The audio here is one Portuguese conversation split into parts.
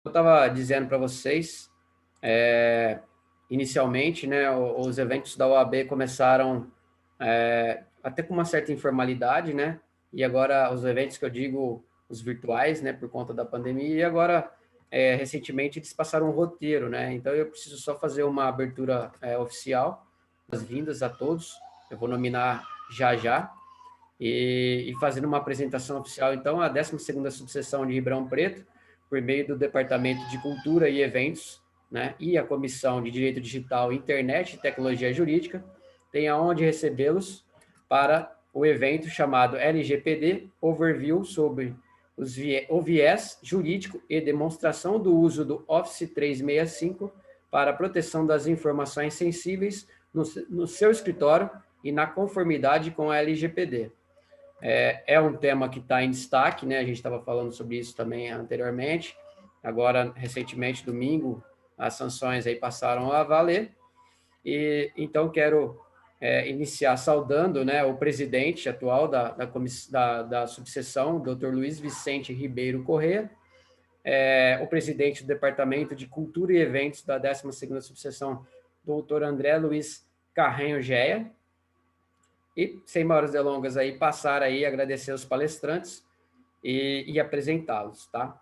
Eu estava dizendo para vocês, inicialmente, né, os eventos da OAB começaram até com uma certa informalidade, né, e agora os eventos que eu digo, os virtuais, né, por conta da pandemia, e agora, recentemente, eles passaram um roteiro, né, então eu preciso só fazer uma abertura oficial, boas-vindas a todos, eu vou nominar já já, e fazendo uma apresentação oficial, então, a 12ª subseção de Ribeirão Preto, por meio do Departamento de Cultura e Eventos, né, e a Comissão de Direito Digital, Internet e Tecnologia Jurídica, tem a honra de recebê-los para o evento chamado LGPD Overview sobre o viés jurídico e demonstração do uso do Office 365 para a proteção das informações sensíveis no seu escritório e na conformidade com a LGPD. É um tema que está em destaque, né? A gente estava falando sobre isso também anteriormente. Agora, recentemente, domingo, as sanções aí passaram a valer. E então quero iniciar saudando, né, o presidente atual da subseção, Dr. Luiz Vicente Ribeiro Corrêa, o presidente do Departamento de Cultura e Eventos da 12ª subseção, Dr. André Luiz Carrenho Geia, e, sem maiores delongas, aí, passar aí, agradecer os palestrantes e apresentá-los, tá?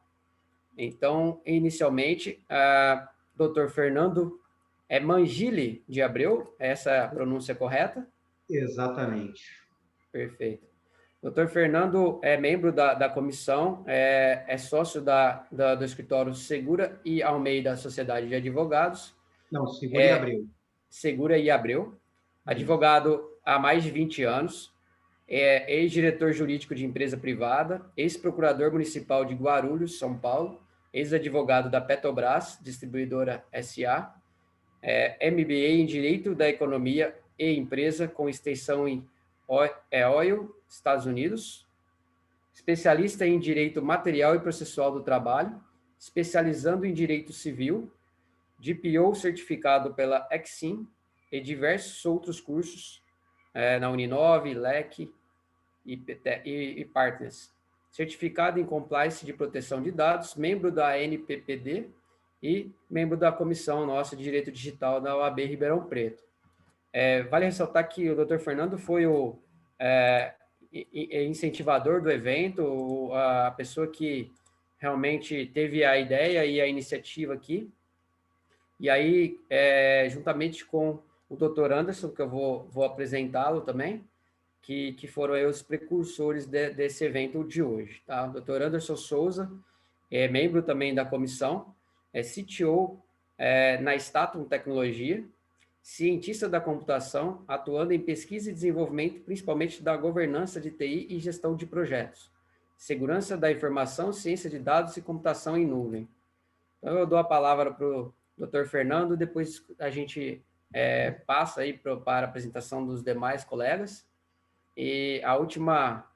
Então, inicialmente, Dr. Fernando Mangili de Abreu, essa é a pronúncia correta? Exatamente. Perfeito. Dr. Fernando é membro da comissão, é sócio do escritório Segura e Almeida Sociedade de Advogados, Não, Segura e Abreu. Segura e Abreu, Isso. advogado há mais de 20 anos, ex-diretor jurídico de empresa privada, ex-procurador municipal de Guarulhos, São Paulo, ex-advogado da Petrobras, distribuidora SA, MBA em Direito da Economia e Empresa, com extensão em Oil, Estados Unidos, especialista em Direito Material e Processual do Trabalho, especializando em Direito Civil, DPO certificado pela Exim e diversos outros cursos na Uninove, LEC e Partners. Certificado em Compliance de Proteção de Dados, membro da NPPD e membro da Comissão Nossa de Direito Digital da OAB Ribeirão Preto. Vale ressaltar que o Dr. Fernando foi o incentivador do evento, a pessoa que realmente teve a ideia e a iniciativa aqui. E aí, juntamente com o Dr. Anderson, que eu vou apresentá-lo também, que foram aí os precursores desse evento de hoje. Tá? O Dr. Anderson Souza é membro também da comissão, é CTO na Statum Tecnologia, cientista da computação, atuando em pesquisa e desenvolvimento, principalmente da governança de TI e gestão de projetos, segurança da informação, ciência de dados e computação em nuvem. Então, eu dou a palavra para o Dr. Fernando, depois a gente passa aí para a apresentação dos demais colegas. E a última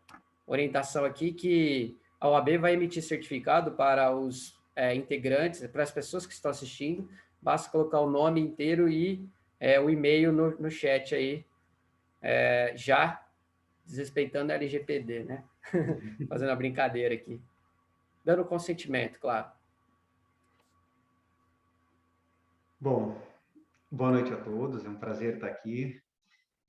orientação aqui que a OAB vai emitir certificado para os integrantes, para as pessoas que estão assistindo, basta colocar o nome inteiro e o e-mail no chat aí, já desrespeitando a LGPD, né? Fazendo a brincadeira aqui. Dando consentimento, claro. Bom, boa noite a todos. É um prazer estar aqui,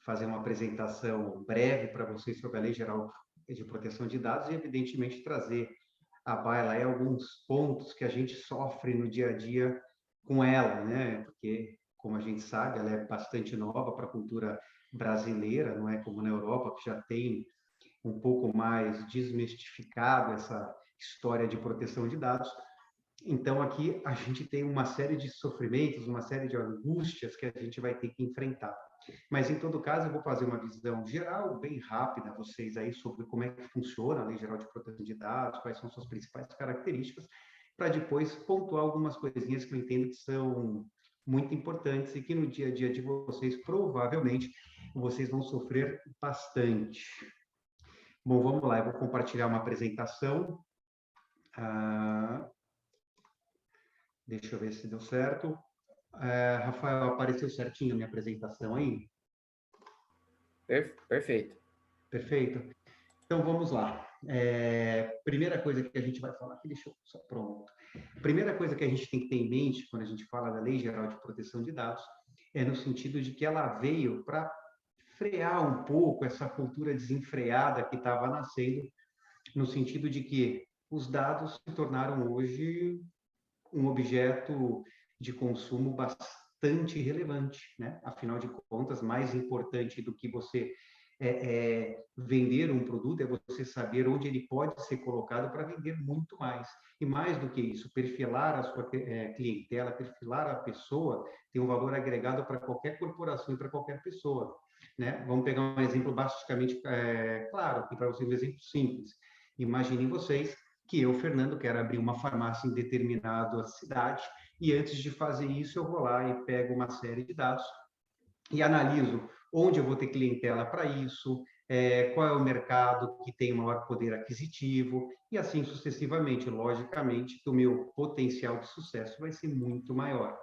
fazer uma apresentação breve para vocês sobre a Lei Geral de Proteção de Dados e, evidentemente, trazer à baila aí alguns pontos que a gente sofre no dia a dia com ela, né? Porque, como a gente sabe, ela é bastante nova para a cultura brasileira, não é como na Europa, que já tem um pouco mais desmistificado essa história de proteção de dados. Então, aqui a gente tem uma série de sofrimentos, uma série de angústias que a gente vai ter que enfrentar. Mas, em todo caso, eu vou fazer uma visão geral, bem rápida, a vocês aí, sobre como é que funciona a Lei Geral de Proteção de Dados, quais são suas principais características, para depois pontuar algumas coisinhas que eu entendo que são muito importantes e que no dia a dia de vocês, provavelmente, vocês vão sofrer bastante. Bom, vamos lá, eu vou compartilhar uma apresentação. Deixa eu ver se deu certo. Rafael, apareceu certinho a minha apresentação aí? Perfeito. Perfeito. Então, vamos lá. primeira coisa que a gente vai falar aqui, deixa eu só pronto. Primeira coisa que a gente tem que ter em mente quando a gente fala da Lei Geral de Proteção de Dados é no sentido de que ela veio para frear um pouco essa cultura desenfreada que estava nascendo, no sentido de que os dados se tornaram hoje um objeto de consumo bastante relevante, né? Afinal de contas, mais importante do que você vender um produto é você saber onde ele pode ser colocado para vender muito mais. E mais do que isso, perfilar a sua clientela, perfilar a pessoa, tem um valor agregado para qualquer corporação e para qualquer pessoa. Né? Vamos pegar um exemplo basicamente claro, para vocês um exemplo simples. Imaginem vocês que eu, Fernando, quero abrir uma farmácia em determinada cidade e antes de fazer isso eu vou lá e pego uma série de dados e analiso onde eu vou ter clientela para isso, qual é o mercado que tem maior poder aquisitivo, e assim sucessivamente. Logicamente, que o meu potencial de sucesso vai ser muito maior.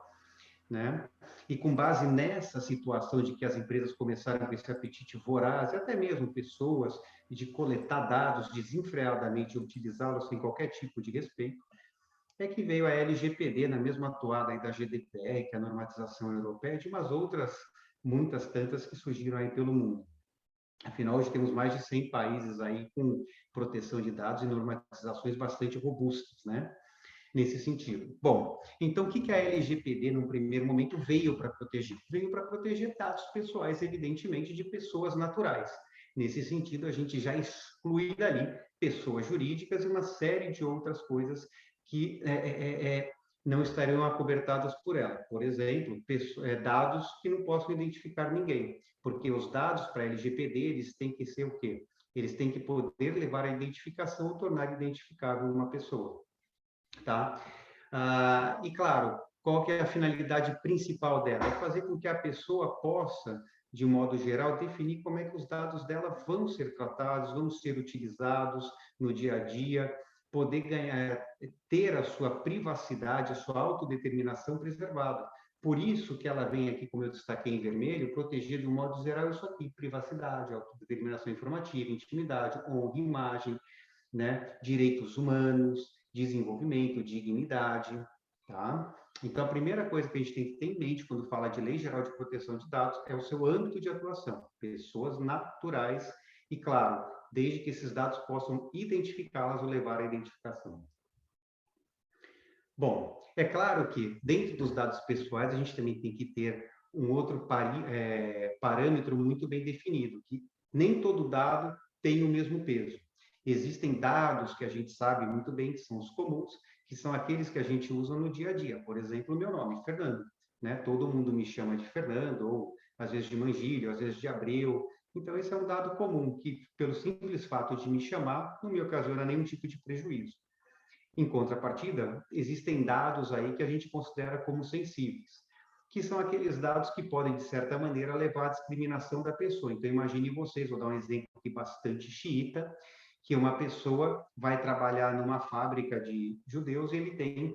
Né? E com base nessa situação de que as empresas começaram com esse apetite voraz, e até mesmo pessoas, de coletar dados desenfreadamente e utilizá-los sem qualquer tipo de respeito, é que veio a LGPD na mesma toada aí da GDPR, que é a normatização europeia, de umas outras, muitas tantas que surgiram aí pelo mundo. Afinal, hoje temos mais de 100 países aí com proteção de dados e normatizações bastante robustas, né? Nesse sentido. Bom, então o que a LGPD, num primeiro momento, veio para proteger? Veio para proteger dados pessoais, evidentemente, de pessoas naturais. Nesse sentido, a gente já exclui dali pessoas jurídicas e uma série de outras coisas que não estariam acobertadas por ela. Por exemplo, dados que não possam identificar ninguém, porque os dados para a LGPD, eles têm que ser o quê? Eles têm que poder levar à identificação ou tornar identificável uma pessoa. Tá? E, claro, qual que é a finalidade principal dela? É fazer com que a pessoa possa, de modo geral, definir como é que os dados dela vão ser tratados, vão ser utilizados no dia a dia, poder ter a sua privacidade, a sua autodeterminação preservada. Por isso que ela vem aqui, como eu destaquei em vermelho, proteger de um modo geral isso aqui: privacidade, autodeterminação informativa, intimidade, honra, imagem, né? Direitos humanos, desenvolvimento, dignidade, tá? Então, a primeira coisa que a gente tem que ter em mente quando fala de Lei Geral de Proteção de Dados é o seu âmbito de atuação, pessoas naturais e, claro, desde que esses dados possam identificá-las ou levar à identificação. Bom, é claro que dentro dos dados pessoais a gente também tem que ter um outro parâmetro muito bem definido, que nem todo dado tem o mesmo peso. Existem dados que a gente sabe muito bem que são os comuns, que são aqueles que a gente usa no dia a dia. Por exemplo, o meu nome, Fernando. Né? Todo mundo me chama de Fernando, ou às vezes de Mangílio, às vezes de Abreu. Então, esse é um dado comum, que pelo simples fato de me chamar, não me ocasiona nenhum tipo de prejuízo. Em contrapartida, existem dados aí que a gente considera como sensíveis, que são aqueles dados que podem, de certa maneira, levar à discriminação da pessoa. Então, imagine vocês, vou dar um exemplo aqui bastante xiita, que uma pessoa vai trabalhar numa fábrica de judeus e ele tem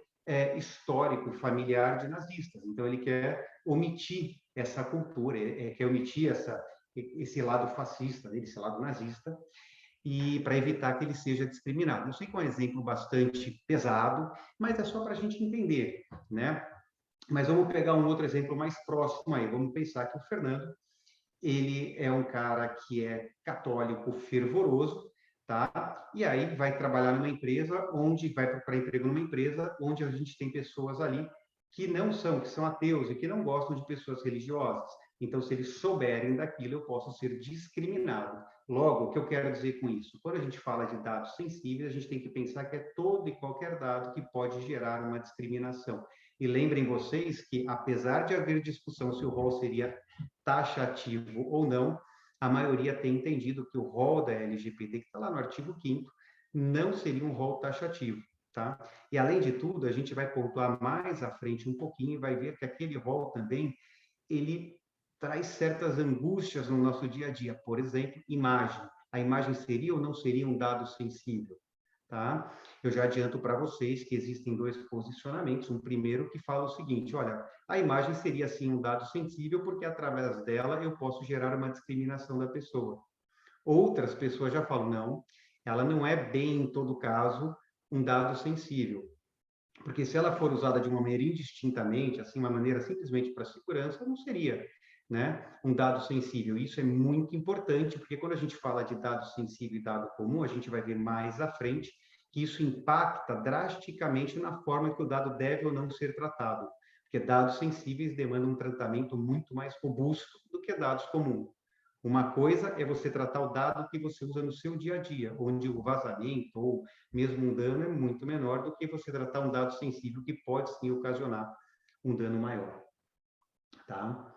histórico familiar de nazistas. Então, ele quer omitir essa cultura, quer omitir esse lado fascista, esse lado nazista, e para evitar que ele seja discriminado. Eu sei que é um exemplo bastante pesado, mas é só para a gente entender, né? Mas vamos pegar um outro exemplo mais próximo aí. Vamos pensar que o Fernando, ele é um cara que é católico fervoroso, tá? E aí vai trabalhar numa empresa vai para emprego numa empresa onde a gente tem pessoas ali que são ateus e que não gostam de pessoas religiosas. Então, se eles souberem daquilo, eu posso ser discriminado. Logo, o que eu quero dizer com isso? Quando a gente fala de dados sensíveis, a gente tem que pensar que é todo e qualquer dado que pode gerar uma discriminação. E lembrem vocês que, apesar de haver discussão se o rol seria taxativo ou não, a maioria tem entendido que o rol da LGPD, que está lá no artigo 5º, não seria um rol taxativo. Tá? E, além de tudo, a gente vai pontuar mais à frente um pouquinho e vai ver que aquele rol também, ele traz certas angústias no nosso dia a dia. Por exemplo, imagem. A imagem seria ou não seria um dado sensível? Tá? Eu já adianto para vocês que existem dois posicionamentos. Um primeiro que fala o seguinte: olha, a imagem seria sim um dado sensível porque através dela eu posso gerar uma discriminação da pessoa. Outras pessoas já falam, não, ela não é bem, em todo caso, um dado sensível. Porque se ela for usada de uma maneira indistintamente, assim, uma maneira simplesmente para segurança, não seria, né, um dado sensível. Isso é muito importante, porque quando a gente fala de dado sensível e dado comum, a gente vai ver mais à frente que isso impacta drasticamente na forma que o dado deve ou não ser tratado. Porque dados sensíveis demandam um tratamento muito mais robusto do que dados comuns. Uma coisa é você tratar o dado que você usa no seu dia a dia, onde o vazamento ou mesmo um dano é muito menor do que você tratar um dado sensível que pode sim ocasionar um dano maior, tá?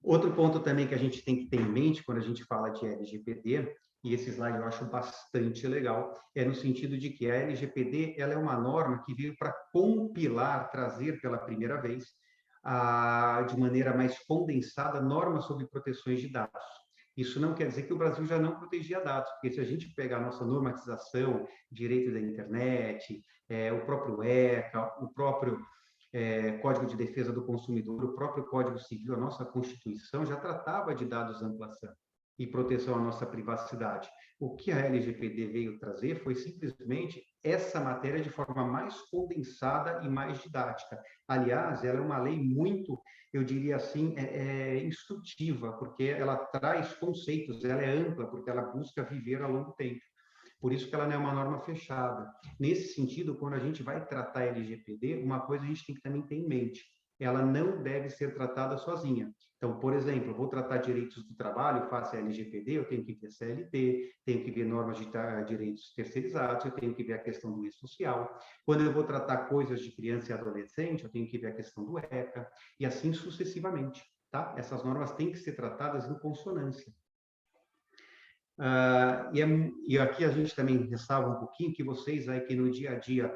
Outro ponto também que a gente tem que ter em mente quando a gente fala de LGPD, e esse slide eu acho bastante legal, é no sentido de que a LGPD ela é uma norma que veio para compilar, trazer pela primeira vez, de maneira mais condensada, normas sobre proteções de dados. Isso não quer dizer que o Brasil já não protegia dados, porque se a gente pegar a nossa normatização, direito da internet, o próprio ECA, o próprio Código de Defesa do Consumidor, o próprio Código Civil, a nossa Constituição já tratava de dados ampla-ação e proteção à nossa privacidade. O que a LGPD veio trazer foi simplesmente essa matéria de forma mais condensada e mais didática. Aliás, ela é uma lei muito, eu diria assim, instrutiva, porque ela traz conceitos, ela é ampla, porque ela busca viver a longo tempo. Por isso que ela não é uma norma fechada. Nesse sentido, quando a gente vai tratar LGPD, uma coisa a gente tem que também ter em mente. Ela não deve ser tratada sozinha. Então, por exemplo, eu vou tratar direitos do trabalho, faço a LGPD, eu tenho que ver CLT, tenho que ver normas de direitos terceirizados, eu tenho que ver a questão do e-social. Quando eu vou tratar coisas de criança e adolescente, eu tenho que ver a questão do ECA, e assim sucessivamente. Tá? Essas normas têm que ser tratadas em consonância. E aqui a gente também ressalva um pouquinho que vocês aí que no dia a dia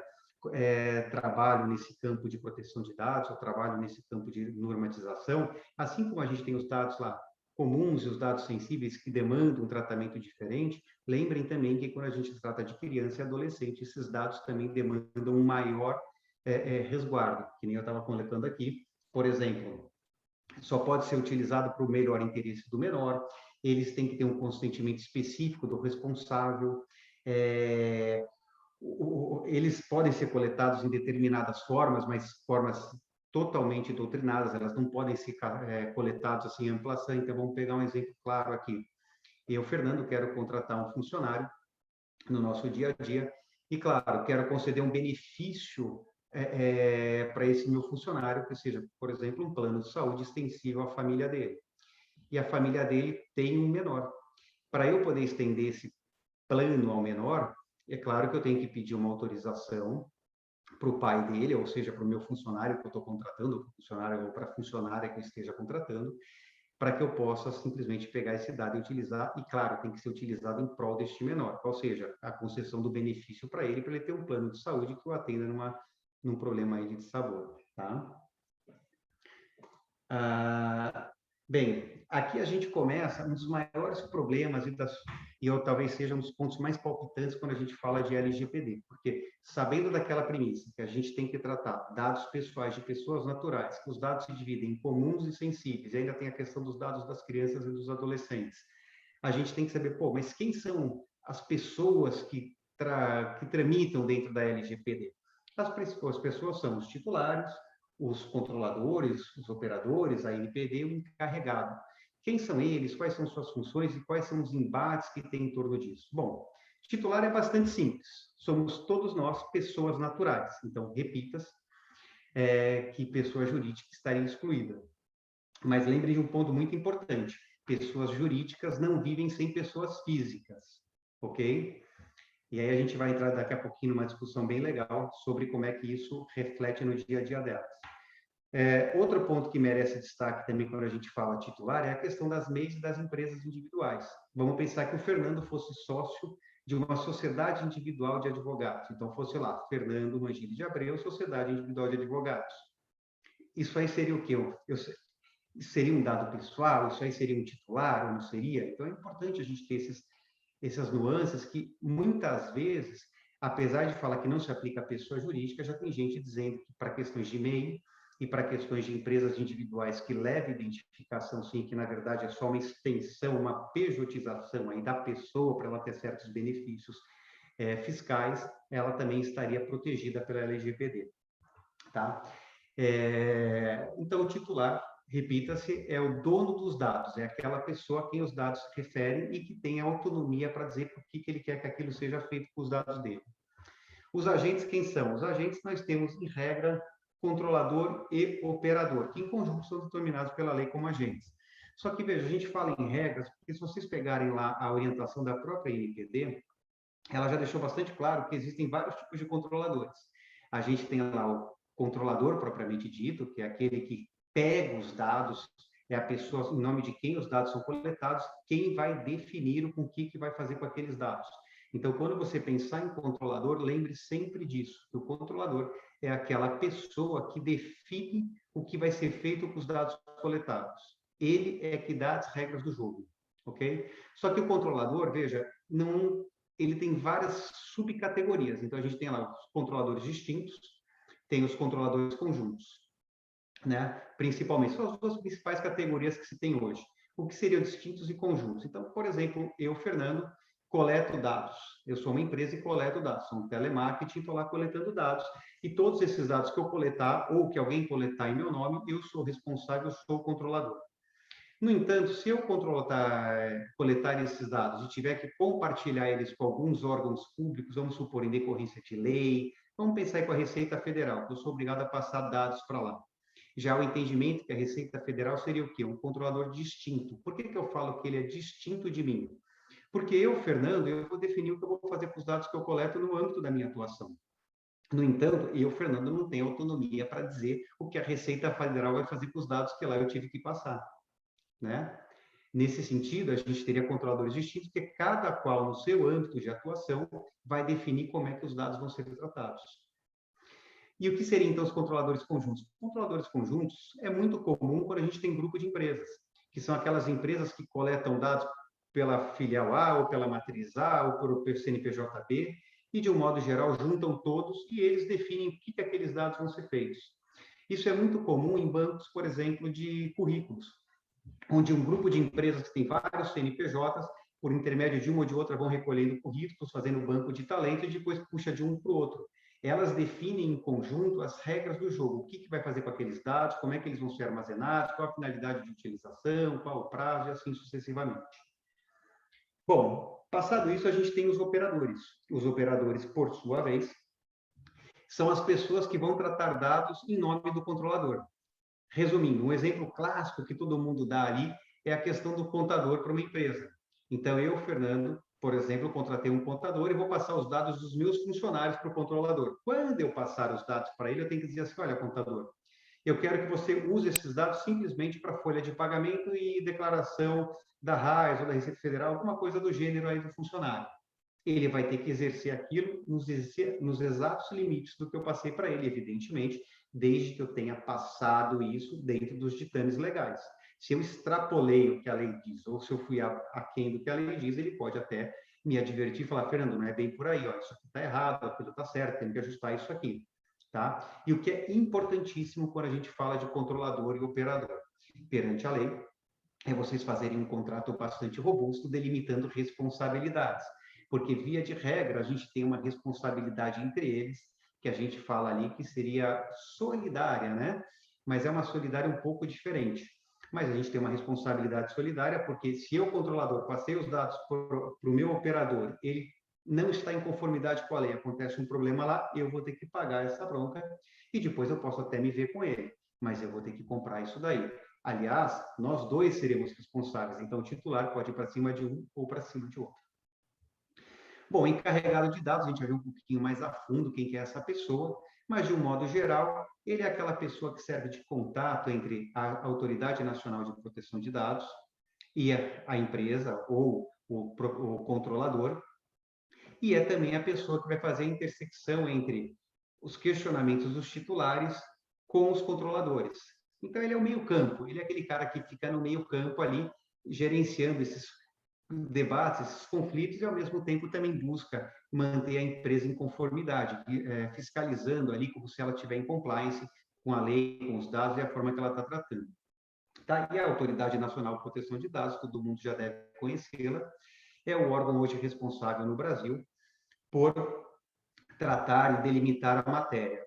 trabalham nesse campo de proteção de dados, ou trabalham nesse campo de normatização, assim como a gente tem os dados lá comuns e os dados sensíveis que demandam um tratamento diferente, lembrem também que quando a gente trata de criança e adolescente, esses dados também demandam um maior resguardo, que nem eu estava colocando aqui. Por exemplo, só pode ser utilizado para o melhor interesse do menor, eles têm que ter um consentimento específico do responsável, eles podem ser coletados em determinadas formas, mas formas totalmente doutrinadas, elas não podem ser coletados assim em amplação. Então, vamos pegar um exemplo claro aqui. Eu, Fernando, quero contratar um funcionário no nosso dia a dia e, claro, quero conceder um benefício para esse meu funcionário, que seja, por exemplo, um plano de saúde extensivo à família dele. E a família dele tem um menor. Para eu poder estender esse plano ao menor, é claro que eu tenho que pedir uma autorização para o pai dele, ou seja, para o meu funcionário que eu estou contratando, para o funcionário ou para a funcionária que eu esteja contratando, para que eu possa simplesmente pegar esse dado e utilizar, e claro, tem que ser utilizado em prol deste menor, ou seja, a concessão do benefício para ele ter um plano de saúde que o atenda num problema aí de sabor, tá? Bem, aqui a gente começa um dos maiores problemas e talvez seja um dos pontos mais palpitantes quando a gente fala de LGPD, porque sabendo daquela premissa que a gente tem que tratar dados pessoais de pessoas naturais, que os dados se dividem em comuns e sensíveis, e ainda tem a questão dos dados das crianças e dos adolescentes, a gente tem que saber, mas quem são as pessoas que tramitam dentro da LGPD? As pessoas são os titulares, os controladores, os operadores, a NPD e o encarregado. Quem são eles, quais são suas funções e quais são os embates que tem em torno disso? Bom, titular é bastante simples. Somos todos nós pessoas naturais. Então, repitas que pessoa jurídica estaria excluída. Mas lembre de um ponto muito importante. Pessoas jurídicas não vivem sem pessoas físicas, ok? E aí a gente vai entrar daqui a pouquinho numa discussão bem legal sobre como é que isso reflete no dia a dia delas. Outro ponto que merece destaque também quando a gente fala titular é a questão das MEIs e das empresas individuais. Vamos pensar que o Fernando fosse sócio de uma sociedade individual de advogados. Então, fosse lá, Fernando Mangini de Abreu, Sociedade Individual de Advogados. Isso aí seria o quê? Seria um dado pessoal? Isso aí seria um titular ou não seria? Então, é importante a gente ter essas nuances que, muitas vezes, apesar de falar que não se aplica à pessoa jurídica, já tem gente dizendo que para questões de MEI e para questões de empresas individuais que leva identificação, sim, que na verdade é só uma extensão, uma pejotização aí da pessoa para ela ter certos benefícios fiscais, ela também estaria protegida pela LGPD, tá? Então, o titular, repita-se, é o dono dos dados, é aquela pessoa a quem os dados se referem e que tem autonomia para dizer por que ele quer que aquilo seja feito com os dados dele. Os agentes, quem são? Os agentes nós temos, em regra, controlador e operador, que em conjunto são determinados pela lei como agentes. Só que, veja, a gente fala em regras, porque se vocês pegarem lá a orientação da própria NPD, ela já deixou bastante claro que existem vários tipos de controladores. A gente tem lá o controlador propriamente dito, que é aquele que pega os dados, é a pessoa em nome de quem os dados são coletados, quem vai definir o que vai fazer com aqueles dados. Então, quando você pensar em controlador, lembre sempre disso, que o controlador é aquela pessoa que define o que vai ser feito com os dados coletados. Ele é que dá as regras do jogo, ok? Só que o controlador, veja, ele tem várias subcategorias. Então, a gente tem lá os controladores distintos, tem os controladores conjuntos, né? Principalmente, são as duas principais categorias que se tem hoje. O que seriam distintos e conjuntos? Então, por exemplo, eu, Fernando, coleto dados. Eu sou uma empresa e coleto dados. Sou um telemarketing, estou lá coletando dados. E todos esses dados que eu coletar, ou que alguém coletar em meu nome, eu sou responsável, eu sou o controlador. No entanto, se eu coletar esses dados e tiver que compartilhar eles com alguns órgãos públicos, vamos supor, em decorrência de lei, vamos pensar aí com a Receita Federal, que eu sou obrigado a passar dados para lá. Já o entendimento que a Receita Federal seria o quê? Um controlador distinto. Por que eu falo que ele é distinto de mim? Porque eu, Fernando, eu vou definir o que eu vou fazer com os dados que eu coleto no âmbito da minha atuação. No entanto, eu, Fernando, não tenho autonomia para dizer o que a Receita Federal vai fazer com os dados que lá eu tive que passar, né? Nesse sentido, a gente teria controladores distintos, porque cada qual, no seu âmbito de atuação, vai definir como é que os dados vão ser tratados. E o que seriam, então, os controladores conjuntos? Controladores conjuntos é muito comum quando a gente tem grupo de empresas, que são aquelas empresas que coletam dados pela filial A, ou pela matriz A, ou pelo CNPJ-B, e, de um modo geral, juntam todos e eles definem o que aqueles dados vão ser feitos. Isso é muito comum em bancos, por exemplo, de currículos, onde um grupo de empresas que tem vários CNPJs, por intermédio de uma ou de outra, vão recolhendo currículos, fazendo um banco de talento e depois puxa de um para o outro. Elas definem em conjunto as regras do jogo, o que vai fazer com aqueles dados, como é que eles vão ser armazenados, qual a finalidade de utilização, qual o prazo e assim sucessivamente. Bom, passado isso, a gente tem os operadores. Os operadores, por sua vez, são as pessoas que vão tratar dados em nome do controlador. Resumindo, um exemplo clássico que todo mundo dá ali é a questão do contador para uma empresa. Então, eu, Fernando, por exemplo, contratei um contador e vou passar os dados dos meus funcionários para o controlador. Quando eu passar os dados para ele, eu tenho que dizer assim, olha, contador, eu quero que você use esses dados simplesmente para folha de pagamento e declaração da RAIS ou da Receita Federal, alguma coisa do gênero aí do funcionário. Ele vai ter que exercer aquilo nos exatos limites do que eu passei para ele, evidentemente, desde que eu tenha passado isso dentro dos ditames legais. Se eu extrapolei o que a lei diz, ou se eu fui aquém do que a lei diz, ele pode até me advertir e falar, Fernando, não é bem por aí, ó, isso aqui está errado, aquilo está certo, tem que ajustar isso aqui. Tá? E o que é importantíssimo quando a gente fala de controlador e operador perante a lei, é vocês fazerem um contrato bastante robusto, delimitando responsabilidades. Porque, via de regra, a gente tem uma responsabilidade entre eles, que a gente fala ali que seria solidária, né? Mas é uma solidária um pouco diferente. Mas a gente tem uma responsabilidade solidária, porque se eu, controlador, passei os dados para o meu operador, ele não está em conformidade com a lei, acontece um problema lá, eu vou ter que pagar essa bronca, e depois eu posso até me ver com ele, mas eu vou ter que comprar isso daí. Aliás, nós dois seremos responsáveis, então o titular pode ir para cima de um ou para cima de outro. Bom, encarregado de dados, a gente vai ver um pouquinho mais a fundo quem que é essa pessoa, mas de um modo geral, ele é aquela pessoa que serve de contato entre a Autoridade Nacional de Proteção de Dados e a empresa ou o controlador, e é também a pessoa que vai fazer a intersecção entre os questionamentos dos titulares com os controladores. Então, ele é o meio-campo, ele é aquele cara que fica no meio-campo ali, gerenciando esses debates, esses conflitos, e, ao mesmo tempo, também busca manter a empresa em conformidade, fiscalizando ali como se ela estiver em compliance com a lei, com os dados e a forma que ela está tratando. Tá? E a Autoridade Nacional de Proteção de Dados, todo mundo já deve conhecê-la, é o órgão hoje responsável no Brasil por tratar e delimitar a matéria.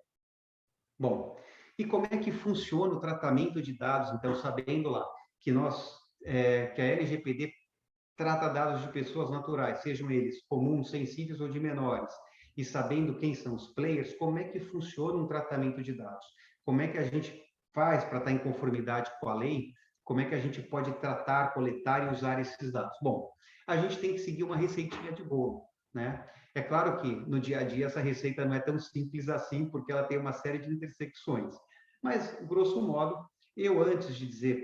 Bom, e como é que funciona o tratamento de dados? Então, sabendo lá que que a LGPD trata dados de pessoas naturais, sejam eles comuns, sensíveis ou de menores, e sabendo quem são os players, como é que funciona um tratamento de dados? Como é que a gente faz para estar em conformidade com a lei? Como é que a gente pode tratar, coletar e usar esses dados? Bom, a gente tem que seguir uma receitinha de bolo, né? É claro que no dia a dia essa receita não é tão simples assim, porque ela tem uma série de intersecções. Mas, grosso modo, eu antes de dizer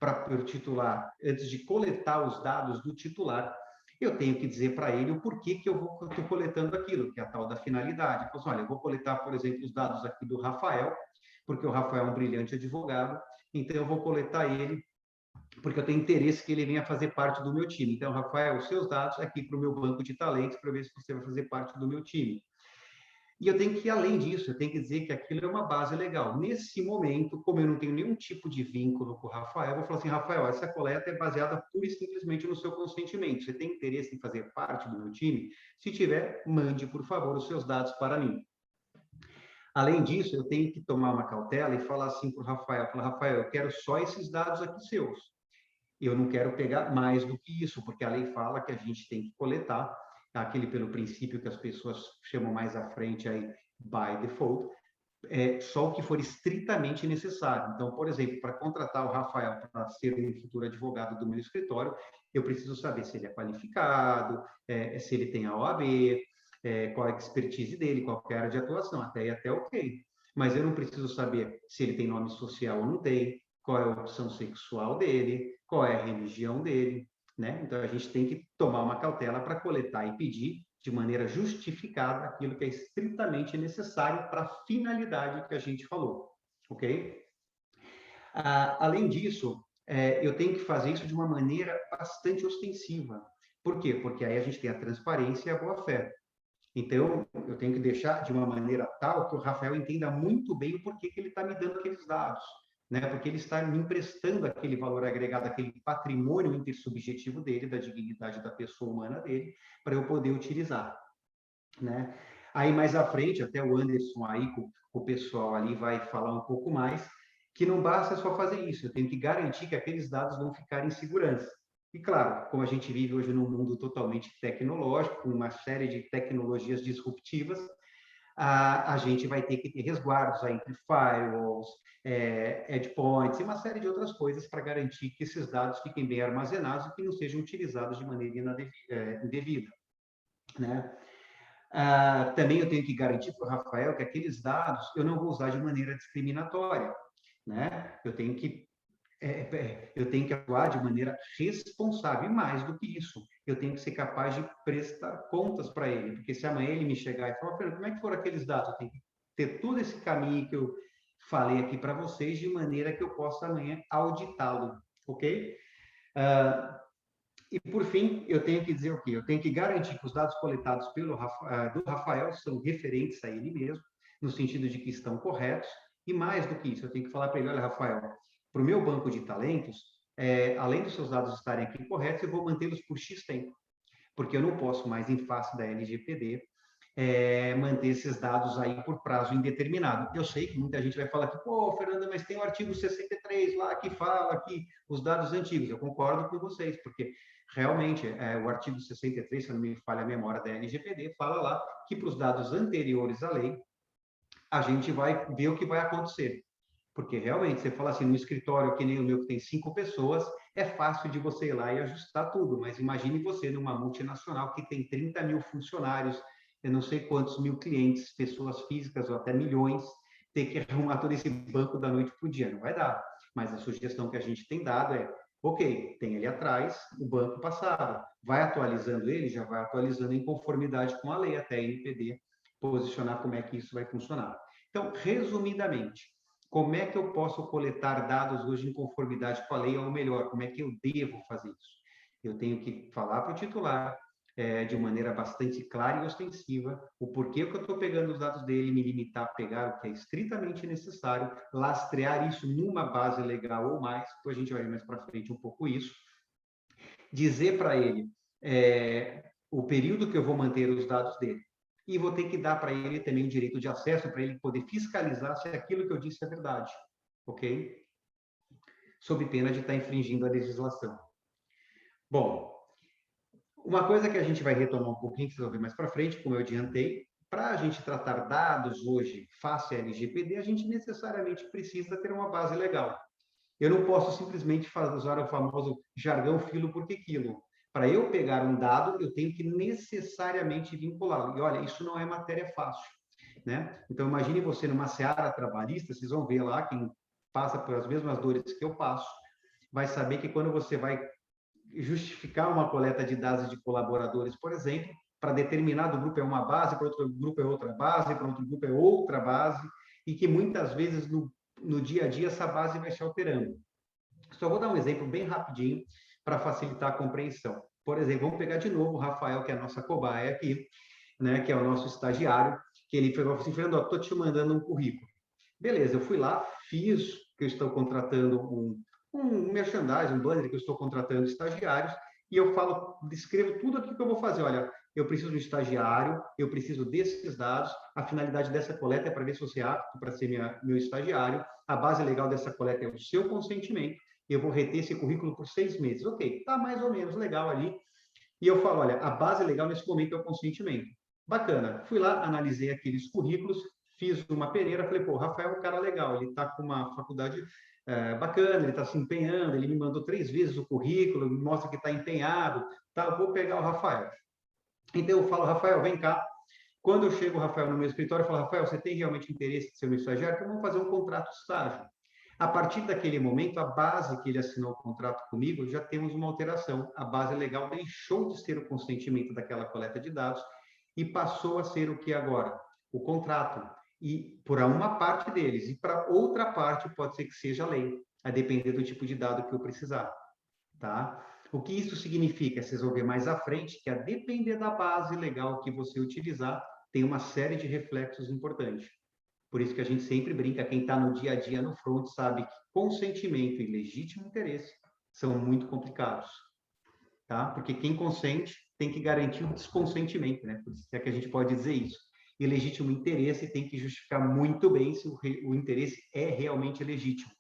para o titular, antes de coletar os dados do titular, eu tenho que dizer para ele o porquê que eu estou coletando aquilo, que é a tal da finalidade. Eu falo assim, olha, eu vou coletar, por exemplo, os dados aqui do Rafael, porque o Rafael é um brilhante advogado, então eu vou coletar ele porque eu tenho interesse que ele venha fazer parte do meu time. Então, Rafael, os seus dados aqui para o meu banco de talentos, para ver se você vai fazer parte do meu time. E eu tenho que ir além disso, eu tenho que dizer que aquilo é uma base legal. Nesse momento, como eu não tenho nenhum tipo de vínculo com o Rafael, eu vou falar assim, Rafael, essa coleta é baseada pura e simplesmente no seu consentimento. Você tem interesse em fazer parte do meu time? Se tiver, mande, por favor, os seus dados para mim. Além disso, eu tenho que tomar uma cautela e falar assim para o Rafael, Rafael, eu quero só esses dados aqui seus. Eu não quero pegar mais do que isso, porque a lei fala que a gente tem que coletar aquele pelo princípio que as pessoas chamam mais à frente aí by default, só o que for estritamente necessário. Então, por exemplo, para contratar o Rafael para ser um futuro advogado do meu escritório, eu preciso saber se ele é qualificado, se ele tem a OAB, qual a expertise dele, qual é a área de atuação, até ok. Mas eu não preciso saber se ele tem nome social ou não tem, qual é a opção sexual dele, qual é a religião dele, né? Então, a gente tem que tomar uma cautela para coletar e pedir de maneira justificada aquilo que é estritamente necessário para a finalidade que a gente falou, ok? Além disso, eu tenho que fazer isso de uma maneira bastante ostensiva. Por quê? Porque aí a gente tem a transparência e a boa-fé. Então, eu tenho que deixar de uma maneira tal que o Rafael entenda muito bem o porquê que ele está me dando aqueles dados, né? Porque ele está me emprestando aquele valor agregado, aquele patrimônio intersubjetivo dele, da dignidade da pessoa humana dele, para eu poder utilizar, né? Aí mais à frente, até o Anderson aí com o pessoal ali vai falar um pouco mais, que não basta só fazer isso, eu tenho que garantir que aqueles dados vão ficar em segurança. E claro, como a gente vive hoje num mundo totalmente tecnológico, com uma série de tecnologias disruptivas, a gente vai ter que ter resguardos aí entre firewalls, endpoints e uma série de outras coisas para garantir que esses dados fiquem bem armazenados e que não sejam utilizados de maneira indevida, né? Também eu tenho que garantir para o Rafael que aqueles dados eu não vou usar de maneira discriminatória, né? Eu tenho que atuar de maneira responsável, e mais do que isso, eu tenho que ser capaz de prestar contas para ele, porque se amanhã ele me chegar e falar, como é que foram aqueles dados? Eu tenho que ter todo esse caminho que eu falei aqui para vocês, de maneira que eu possa amanhã auditá-lo, ok? E, por fim, eu tenho que dizer o quê? Eu tenho que garantir que os dados coletados do Rafael são referentes a ele mesmo, no sentido de que estão corretos, e mais do que isso, eu tenho que falar para ele, olha, Rafael, para o meu banco de talentos, além dos seus dados estarem aqui corretos, eu vou mantê-los por X tempo, porque eu não posso mais, em face da LGPD, manter esses dados aí por prazo indeterminado. Eu sei que muita gente vai falar que, pô, Fernanda, mas tem o artigo 63 lá que fala que os dados antigos. Eu concordo com vocês, porque realmente o artigo 63, se não me falha a memória da LGPD, fala lá que para os dados anteriores à lei, a gente vai ver o que vai acontecer. Porque realmente, você fala assim, no escritório que nem o meu, que tem 5 pessoas, é fácil de você ir lá e ajustar tudo. Mas imagine você numa multinacional que tem 30 mil funcionários, eu não sei quantos mil clientes, pessoas físicas ou até milhões, ter que arrumar todo esse banco da noite para o dia. Não vai dar. Mas a sugestão que a gente tem dado é, ok, tem ali atrás o banco passado. Vai atualizando ele, já vai atualizando em conformidade com a lei, até a NPD posicionar como é que isso vai funcionar. Então, resumidamente, como é que eu posso coletar dados hoje em conformidade com a lei, ou melhor, como é que eu devo fazer isso? Eu tenho que falar para o titular, de maneira bastante clara e ostensiva o porquê que eu estou pegando os dados dele, me limitar a pegar o que é estritamente necessário, lastrear isso numa base legal ou mais, depois a gente vai ver mais para frente um pouco isso, dizer para ele o período que eu vou manter os dados dele. E vou ter que dar para ele também o direito de acesso para ele poder fiscalizar se aquilo que eu disse é verdade, ok? Sob pena de estar infringindo a legislação. Bom, uma coisa que a gente vai retomar um pouquinho, que vocês vão ver mais para frente, como eu adiantei, para a gente tratar dados hoje face à LGPD, a gente necessariamente precisa ter uma base legal. Eu não posso simplesmente usar o famoso jargão filo porque quilo. Para eu pegar um dado, eu tenho que necessariamente vinculá-lo. E olha, isso não é matéria fácil, né? Então, imagine você numa seara trabalhista, vocês vão ver lá, quem passa pelas mesmas dores que eu passo, vai saber que quando você vai justificar uma coleta de dados de colaboradores, por exemplo, para determinado grupo é uma base, para outro grupo é outra base, para outro grupo é outra base, e que muitas vezes no dia a dia essa base vai se alterando. Só vou dar um exemplo bem rapidinho para facilitar a compreensão. Por exemplo, vamos pegar de novo o Rafael, que é a nossa cobaia aqui, né, que é o nosso estagiário, que ele falou assim, Fernando, estou te mandando um currículo. Beleza, eu fui lá, fiz que eu estou contratando um merchandising, um banner que eu estou contratando estagiários, e eu falo, descrevo tudo aquilo que eu vou fazer. Olha, eu preciso de um estagiário, eu preciso desses dados, a finalidade dessa coleta é para ver se você é apto para ser meu estagiário, a base legal dessa coleta é o seu consentimento, eu vou reter esse currículo por 6 meses. Ok, tá mais ou menos legal ali. E eu falo, olha, a base legal nesse momento é o consentimento. Bacana. Fui lá, analisei aqueles currículos, fiz uma peneira, falei, pô, o Rafael é um cara legal, ele está com uma faculdade bacana, ele está se empenhando, ele me mandou 3 vezes o currículo, me mostra que está empenhado, tá, eu vou pegar o Rafael. Então eu falo, Rafael, vem cá. Quando eu chego, o Rafael, no meu escritório, eu falo, Rafael, você tem realmente interesse de ser meu estagiário? Então vamos fazer um contrato de estágio. A partir daquele momento, a base que ele assinou o contrato comigo, já temos uma alteração. A base legal deixou de ser o consentimento daquela coleta de dados e passou a ser o que agora? O contrato. E por uma parte deles. E para outra parte, pode ser que seja a lei, a depender do tipo de dado que eu precisar. Tá? O que isso significa? Vocês vão ver mais à frente que, a depender da base legal que você utilizar, tem uma série de reflexos importantes. Por isso que a gente sempre brinca, quem está no dia a dia no front sabe que consentimento e legítimo interesse são muito complicados, tá? Porque quem consente tem que garantir o desconsentimento, né? Por isso que a gente pode dizer isso. E legítimo interesse tem que justificar muito bem se o interesse é realmente legítimo,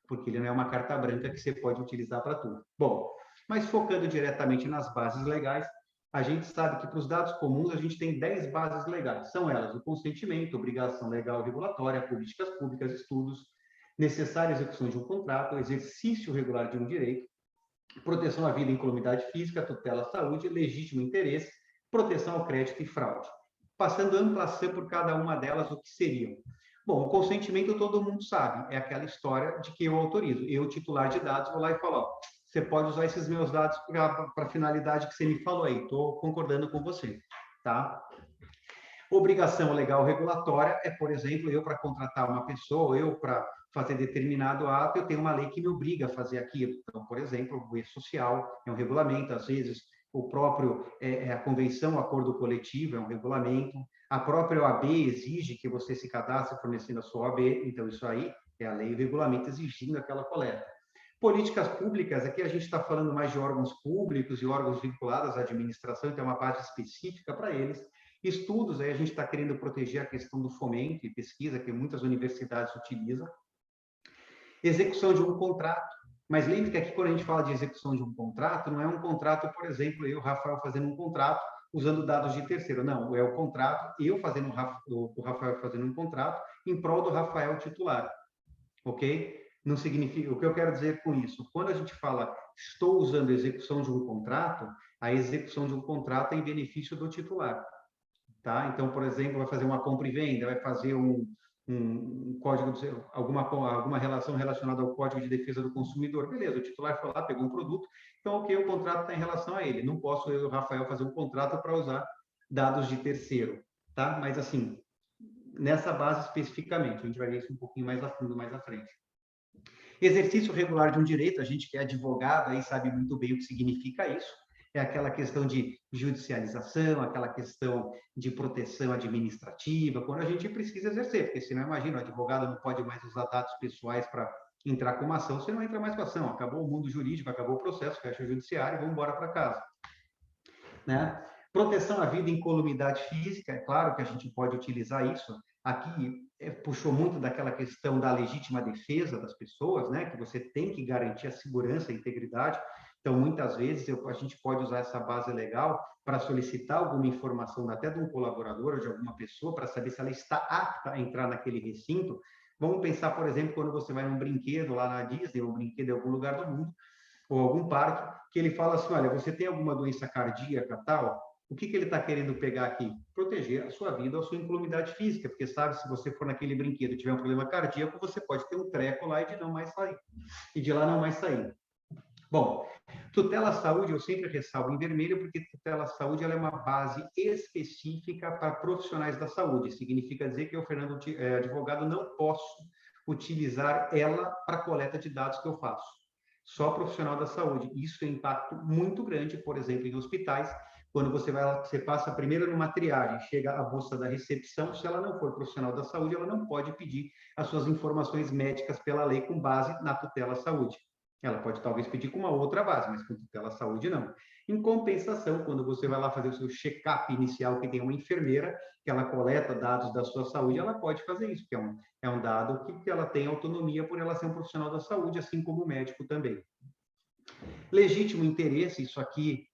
porque ele não é uma carta branca que você pode utilizar para tudo. Bom, mas focando diretamente nas bases legais, a gente sabe que para os dados comuns a gente tem 10 bases legais. São elas o consentimento, obrigação legal e regulatória, políticas públicas, estudos, necessária execução de um contrato, exercício regular de um direito, proteção à vida e incolumidade física, tutela à saúde, legítimo interesse, proteção ao crédito e fraude. Passando amplação por cada uma delas, o que seriam? Bom, o consentimento todo mundo sabe, é aquela história de que eu autorizo. Eu, titular de dados, vou lá e falo, ó, você pode usar esses meus dados para a finalidade que você me falou aí, estou concordando com você, tá? Obrigação legal regulatória é, por exemplo, eu para contratar uma pessoa, eu para fazer determinado ato, eu tenho uma lei que me obriga a fazer aquilo. Então, por exemplo, o E-Social é um regulamento, às vezes o próprio a convenção, o acordo coletivo é um regulamento, a própria OAB exige que você se cadastre fornecendo a sua OAB, então isso aí é a lei e o regulamento exigindo aquela coleta. Políticas públicas, aqui a gente está falando mais de órgãos públicos e órgãos vinculados à administração, então é uma parte específica para eles. Estudos, aí a gente está querendo proteger a questão do fomento e pesquisa, que muitas universidades utilizam. Execução de um contrato. Mas lembre que aqui, quando a gente fala de execução de um contrato, não é um contrato, por exemplo, eu, Rafael, fazendo um contrato usando dados de terceiro. Não, é o contrato, eu fazendo o Rafael fazendo um contrato em prol do Rafael titular. Ok? Não significa. O que eu quero dizer com isso? Quando a gente fala estou usando a execução de um contrato, a execução de um contrato é em benefício do titular. Tá? Então, por exemplo, vai fazer uma compra e venda, vai fazer um código, alguma relação relacionada ao Código de Defesa do Consumidor. Beleza, o titular foi lá, pegou um produto, então, ok, o contrato está em relação a ele. Não posso eu, Rafael, fazer um contrato para usar dados de terceiro, tá? Mas, assim, nessa base especificamente, a gente vai ver isso um pouquinho mais a fundo, mais à frente. Exercício regular de um direito, a gente que é advogado aí sabe muito bem o que significa isso. é aquela questão de judicialização, aquela questão de proteção administrativa, quando a gente precisa exercer, porque senão, imagina, o advogado não pode mais usar dados pessoais para entrar com uma ação, você não entra mais com a ação, acabou o mundo jurídico, acabou o processo, fecha o judiciário, vamos embora para casa. Né? Proteção à vida e incolumidade física, é claro que a gente pode utilizar isso. Aqui puxou muito daquela questão da legítima defesa das pessoas, né? Que você tem que garantir a segurança e a integridade. Então, muitas vezes, a gente pode usar essa base legal para solicitar alguma informação até de um colaborador ou de alguma pessoa para saber se ela está apta a entrar naquele recinto. Vamos pensar, por exemplo, quando você vai num brinquedo lá na Disney, um brinquedo em algum lugar do mundo, ou algum parque, que ele fala assim, olha, você tem alguma doença cardíaca tal? O que ele está querendo pegar aqui? Proteger a sua vida ou a sua incolumidade física, porque sabe, se você for naquele brinquedo e tiver um problema cardíaco, você pode ter um treco lá e de não mais sair. E de lá não mais sair. Bom, tutela à saúde, eu sempre ressalvo em vermelho, porque tutela à saúde ela é uma base específica para profissionais da saúde. Significa dizer que eu, Fernando, advogado, não posso utilizar ela para coleta de dados que eu faço. Só profissional da saúde. Isso tem impacto muito grande, por exemplo, em hospitais, quando você passa primeiro numa triagem, chega a moça da recepção, se ela não for profissional da saúde, ela não pode pedir as suas informações médicas pela lei com base na tutela à saúde. Ela pode talvez pedir com uma outra base, mas com tutela à saúde não. Em compensação, quando você vai lá fazer o seu check-up inicial, que tem uma enfermeira, que ela coleta dados da sua saúde, ela pode fazer isso, que é um dado que ela tem autonomia por ela ser um profissional da saúde, assim como o médico também. Legítimo interesse, isso aqui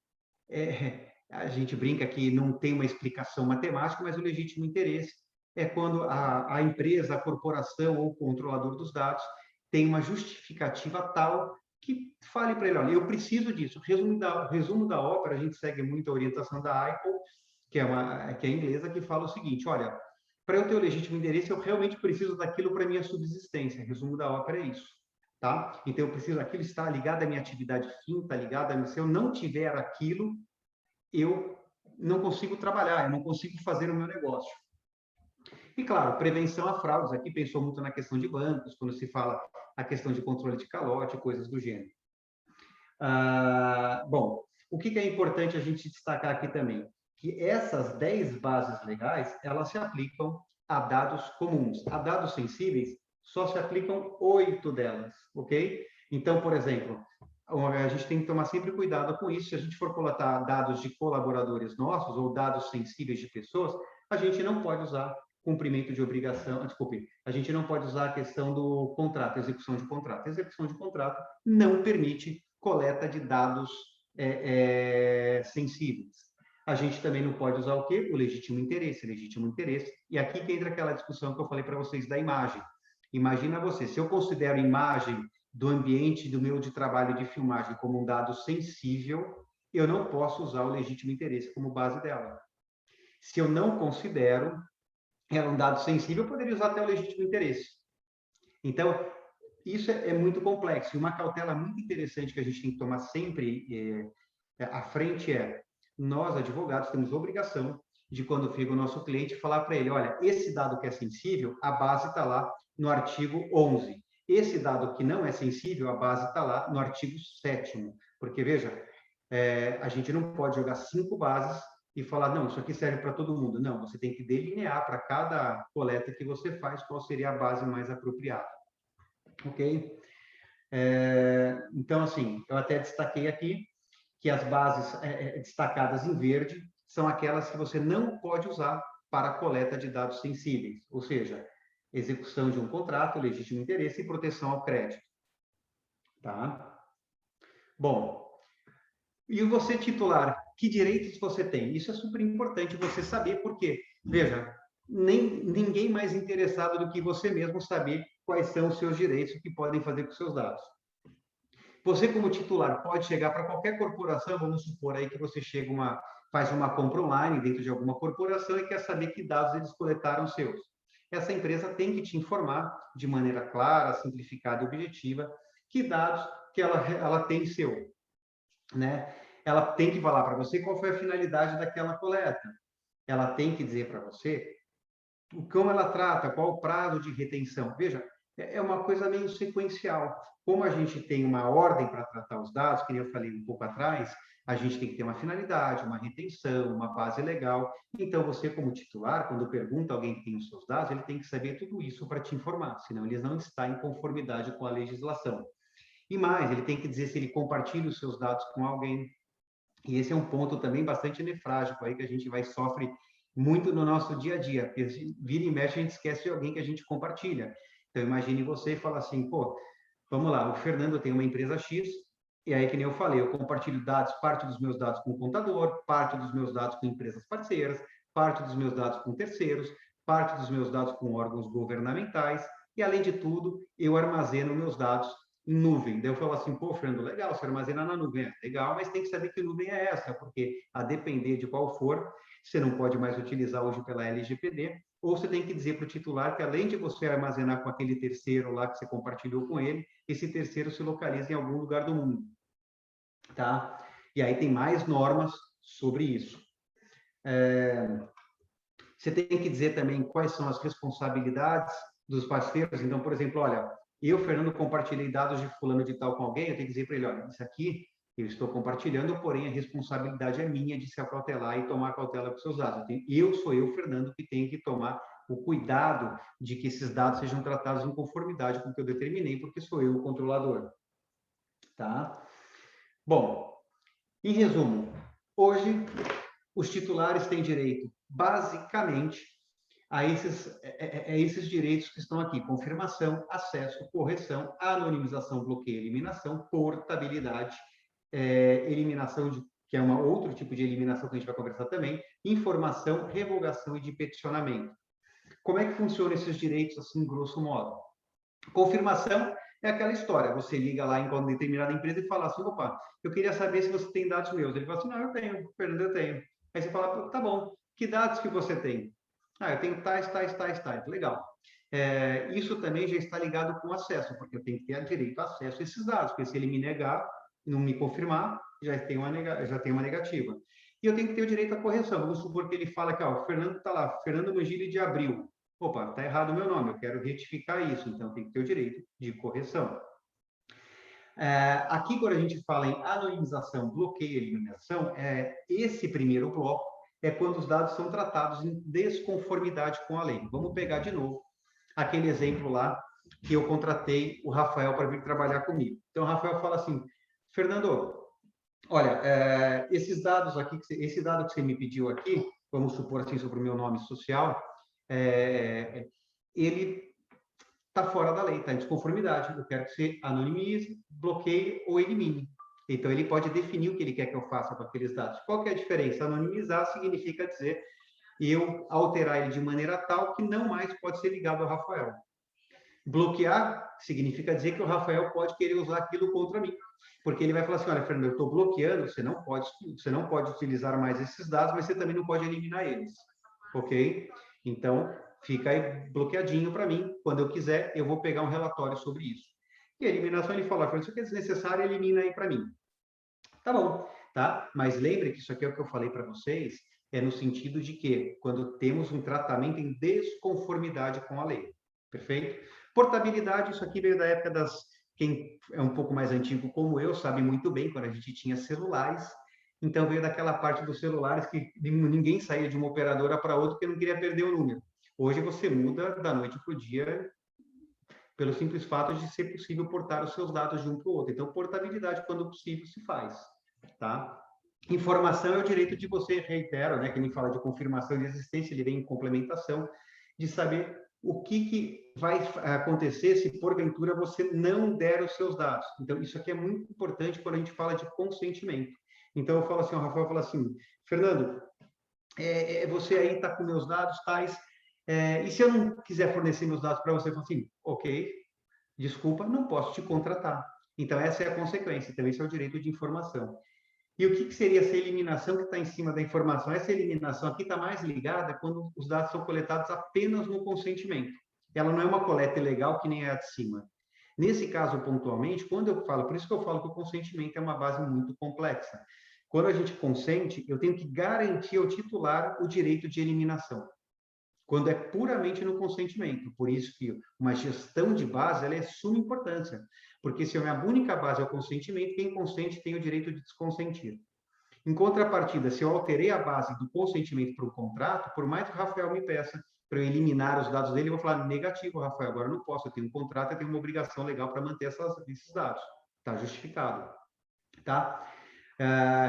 a gente brinca que não tem uma explicação matemática, mas o legítimo interesse é quando a empresa, a corporação ou o controlador dos dados tem uma justificativa tal que fale para ele, olha, eu preciso disso. Resumo da ópera, a gente segue muito a orientação da Apple, que é inglesa, que fala o seguinte, olha, para eu ter o legítimo interesse, eu realmente preciso daquilo para minha subsistência. Resumo da ópera é isso. Tá? Então, eu preciso, aquilo está ligado à minha atividade fim, está ligado a, se eu não tiver aquilo, eu não consigo trabalhar, eu não consigo fazer o meu negócio. E, claro, prevenção a fraudes. Aqui pensou muito na questão de bancos, quando se fala a questão de controle de calote, coisas do gênero. Bom, o que é importante a gente destacar aqui também? Que essas 10 bases legais, elas se aplicam a dados comuns. A dados sensíveis, só se aplicam 8 delas, ok? Então, por exemplo, a gente tem que tomar sempre cuidado com isso. Se a gente for coletar dados de colaboradores nossos ou dados sensíveis de pessoas, a gente não pode usar cumprimento de obrigação, desculpe, a gente não pode usar a questão do contrato, execução de contrato. A execução de contrato não permite coleta de dados sensíveis. A gente também não pode usar o quê? O legítimo interesse, E aqui que entra aquela discussão que eu falei para vocês da imagem. Imagina você, se eu considero imagem do ambiente do meu de trabalho de filmagem como um dado sensível, eu não posso usar o legítimo interesse como base dela. Se eu não considero ela um dado sensível, eu poderia usar até o legítimo interesse. Então, isso é muito complexo. E uma cautela muito interessante que a gente tem que tomar sempre à frente é, nós, advogados, temos obrigação de, quando fica o nosso cliente, falar para ele, olha, esse dado que é sensível, a base está lá no artigo 11. Esse dado que não é sensível, a base está lá no artigo 7º. Porque, veja, a gente não pode jogar 5 bases e falar, não, isso aqui serve para todo mundo. Não, você tem que delinear para cada coleta que você faz qual seria a base mais apropriada. Ok? Então, assim, eu até destaquei aqui que as bases destacadas em verde são aquelas que você não pode usar para a coleta de dados sensíveis, ou seja, execução de um contrato, legítimo interesse e proteção ao crédito. Tá? Bom, e você titular, que direitos você tem? Isso é super importante você saber, porque, veja, ninguém mais interessado do que você mesmo saber quais são os seus direitos, o que podem fazer com os seus dados. Você, como titular, pode chegar para qualquer corporação, vamos supor aí que você faz uma compra online dentro de alguma corporação e quer saber que dados eles coletaram seus. Essa empresa tem que te informar de maneira clara, simplificada e objetiva que dados que ela tem seu, né? Ela tem que falar para você qual foi a finalidade daquela coleta. Ela tem que dizer para você como ela trata, qual o prazo de retenção. Veja, é uma coisa meio sequencial. Como a gente tem uma ordem para tratar os dados, que eu falei um pouco atrás, A gente tem que ter uma finalidade, uma retenção, uma base legal. Então, você, como titular, quando pergunta a alguém que tem os seus dados, ele tem que saber tudo isso para te informar, senão ele não está em conformidade com a legislação. E mais, ele tem que dizer se ele compartilha os seus dados com alguém. E esse é um ponto também bastante nefrágico aí que a gente vai sofre muito no nosso dia a dia, porque vira e mexe a gente esquece de alguém que a gente compartilha. Então imagine você e fala assim, pô, vamos lá, o Fernando tem uma empresa X, e aí que nem eu falei, eu compartilho dados, parte dos meus dados com o contador, parte dos meus dados com empresas parceiras, parte dos meus dados com terceiros, parte dos meus dados com órgãos governamentais, e além de tudo, eu armazeno meus dados em nuvem. Daí eu falo assim, pô, Fernando, legal, você armazena na nuvem. É legal, mas tem que saber que nuvem é essa, porque a depender de qual for, você não pode mais utilizar hoje pela LGPD, ou você tem que dizer para o titular que além de você armazenar com aquele terceiro lá que você compartilhou com ele, esse terceiro se localiza em algum lugar do mundo, tá? E aí tem mais normas sobre isso. Você tem que dizer também quais são as responsabilidades dos parceiros. Então, por exemplo, olha, eu, Fernando, compartilhei dados de fulano de tal com alguém, eu tenho que dizer para ele, olha, isso aqui eu estou compartilhando, porém a responsabilidade é minha de se acautelar e tomar cautela com seus dados. Sou eu, Fernando, que tenho que tomar o cuidado de que esses dados sejam tratados em conformidade com o que eu determinei, porque sou eu o controlador. Tá? Bom, em resumo, hoje os titulares têm direito, basicamente, a esses direitos que estão aqui: confirmação, acesso, correção, anonimização, bloqueio, eliminação, portabilidade, eliminação que é um outro tipo de eliminação que a gente vai conversar também, informação, revogação e de peticionamento. Como é que funcionam esses direitos, assim, grosso modo? Confirmação é aquela história, você liga lá em determinada empresa e fala assim, opa, eu queria saber se você tem dados meus. Ele fala assim, não, eu tenho, Fernando, eu tenho. Aí você fala, tá bom, que dados que você tem? Ah, eu tenho tais. Legal. Isso também já está ligado com acesso, porque eu tenho que ter direito a acesso a esses dados, porque se ele me negar, não me confirmar, já tem uma negativa. E eu tenho que ter o direito à correção. Vamos supor que ele fala que ó, o Fernando está lá, Fernando Mangili de Abril. Opa, está errado o meu nome, eu quero retificar isso, então tem que ter o direito de correção. Aqui, quando a gente fala em anonimização, bloqueio e eliminação, esse primeiro bloco é quando os dados são tratados em desconformidade com a lei. Vamos pegar de novo aquele exemplo lá que eu contratei o Rafael para vir trabalhar comigo. Então, o Rafael fala assim, Fernando, olha, esses dados aqui, esse dado que você me pediu aqui, vamos supor assim, sobre o meu nome social, ele está fora da lei, está em desconformidade. Eu quero que você anonimize, bloqueie ou elimine. Então, ele pode definir o que ele quer que eu faça com aqueles dados. Qual que é a diferença? Anonimizar significa dizer eu alterar ele de maneira tal que não mais pode ser ligado ao Rafael. Bloquear significa dizer que o Rafael pode querer usar aquilo contra mim. Porque ele vai falar assim, olha, Fernando, eu estou bloqueando, você não pode utilizar mais esses dados, mas você também não pode eliminar eles. Ok? Então, fica aí bloqueadinho para mim. Quando eu quiser, eu vou pegar um relatório sobre isso. E a eliminação, ele fala, Fernando, isso aqui é desnecessário, elimina aí para mim. Tá bom, tá? Mas lembre que isso aqui é o que eu falei para vocês, é no sentido de que, quando temos um tratamento em desconformidade com a lei. Perfeito? Portabilidade, isso aqui veio da época quem é um pouco mais antigo como eu, sabe muito bem, quando a gente tinha celulares. Então, veio daquela parte dos celulares que ninguém saía de uma operadora para outra porque não queria perder o número. Hoje, você muda da noite para o dia pelo simples fato de ser possível portar os seus dados de um para o outro. Então, portabilidade, quando possível, se faz. Tá? Informação é o direito de você, reitero, né, que nem fala de confirmação de existência, ele vem em complementação, de saber o que vai acontecer se, porventura, você não der os seus dados. Então, isso aqui é muito importante quando a gente fala de consentimento. Então, eu falo assim, o Rafael fala assim, Fernando, você aí está com meus dados tais, e se eu não quiser fornecer meus dados para você, eu falo assim, ok, desculpa, não posso te contratar. Então, essa é a consequência. Então, esse é o direito de informação. E o que seria essa eliminação que está em cima da informação? Essa eliminação aqui está mais ligada quando os dados são coletados apenas no consentimento. Ela não é uma coleta ilegal que nem a de cima. Nesse caso, pontualmente, quando eu falo, por isso que eu falo que o consentimento é uma base muito complexa. Quando a gente consente, eu tenho que garantir ao titular o direito de eliminação. Quando é puramente no consentimento. Por isso que uma gestão de base ela é de suma importância. Porque se a minha única base é o consentimento, quem consente tem o direito de desconsentir. Em contrapartida, se eu alterei a base do consentimento para o contrato, por mais que o Rafael me peça para eu eliminar os dados dele, eu vou falar negativo, Rafael, agora eu não posso, eu tenho um contrato, eu tenho uma obrigação legal para manter esses dados. Está justificado. Tá?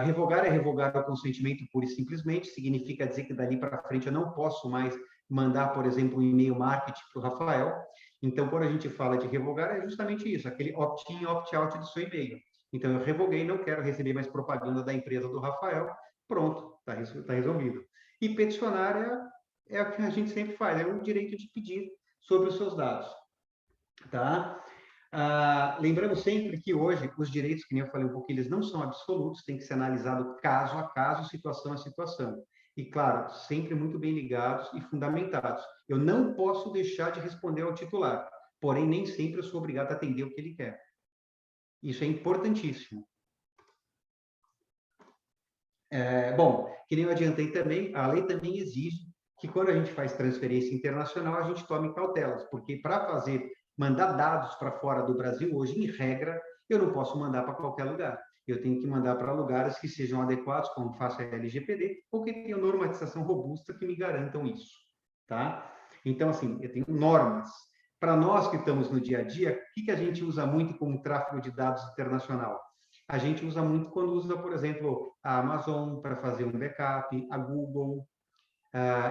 Revogar é revogar o consentimento pura e simplesmente, significa dizer que dali para frente eu não posso mais mandar, por exemplo, um e-mail marketing para o Rafael. Então, quando a gente fala de revogar, é justamente isso, aquele opt-in, opt-out do seu e-mail. Então, eu revoguei, não quero receber mais propaganda da empresa do Rafael, pronto, está resolvido. E peticionar é o que a gente sempre faz, é o direito de pedir sobre os seus dados. Tá? Lembrando sempre que hoje os direitos, que nem eu falei um pouquinho, eles não são absolutos, tem que ser analisado caso a caso, situação a situação. E, claro, sempre muito bem ligados e fundamentados. Eu não posso deixar de responder ao titular, porém, nem sempre eu sou obrigado a atender o que ele quer. Isso é importantíssimo. Bom, que nem eu adiantei também, a lei também exige que quando a gente faz transferência internacional, a gente tome cautelas, porque para mandar dados para fora do Brasil, hoje, em regra, eu não posso mandar para qualquer lugar. Eu tenho que mandar para lugares que sejam adequados, como faço a LGPD, ou que tenham normatização robusta que me garantam isso. Tá? Então, assim, eu tenho normas. Para nós que estamos no dia a dia, o que a gente usa muito com o tráfego de dados internacional? A gente usa muito quando usa, por exemplo, a Amazon para fazer um backup, a Google.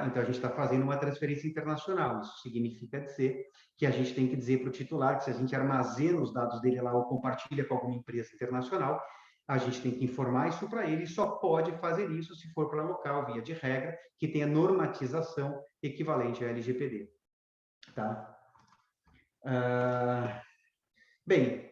Então, a gente está fazendo uma transferência internacional. Isso significa dizer que a gente tem que dizer para o titular que se a gente armazena os dados dele lá ou compartilha com alguma empresa internacional, a gente tem que informar isso para ele e só pode fazer isso se for para local, via de regra, que tenha normatização equivalente à LGPD. Tá? Bem,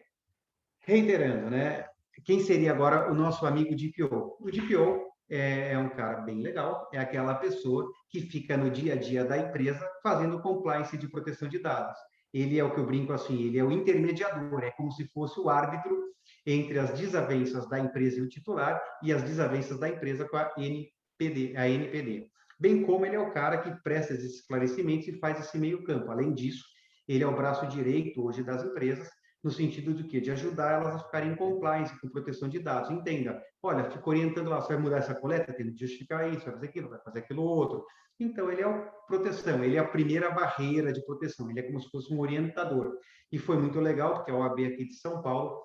reiterando, né? Quem seria agora o nosso amigo DPO? O DPO é um cara bem legal, é aquela pessoa que fica no dia a dia da empresa fazendo compliance de proteção de dados. Ele é o que eu brinco assim, ele é o intermediador, é como se fosse o árbitro entre as desavenças da empresa e o titular e as desavenças da empresa com a NPD. Bem como ele é o cara que presta esses esclarecimentos e faz esse meio campo. Além disso, ele é o braço direito hoje das empresas, no sentido de quê? De ajudar elas a ficarem em compliance com proteção de dados. Entenda, olha, fico orientando lá, você vai mudar essa coleta, tem que justificar isso, vai fazer aquilo, vai fazer aquilo outro. Então, ele é a proteção, ele é a primeira barreira de proteção, ele é como se fosse um orientador. E foi muito legal, porque a OAB aqui de São Paulo,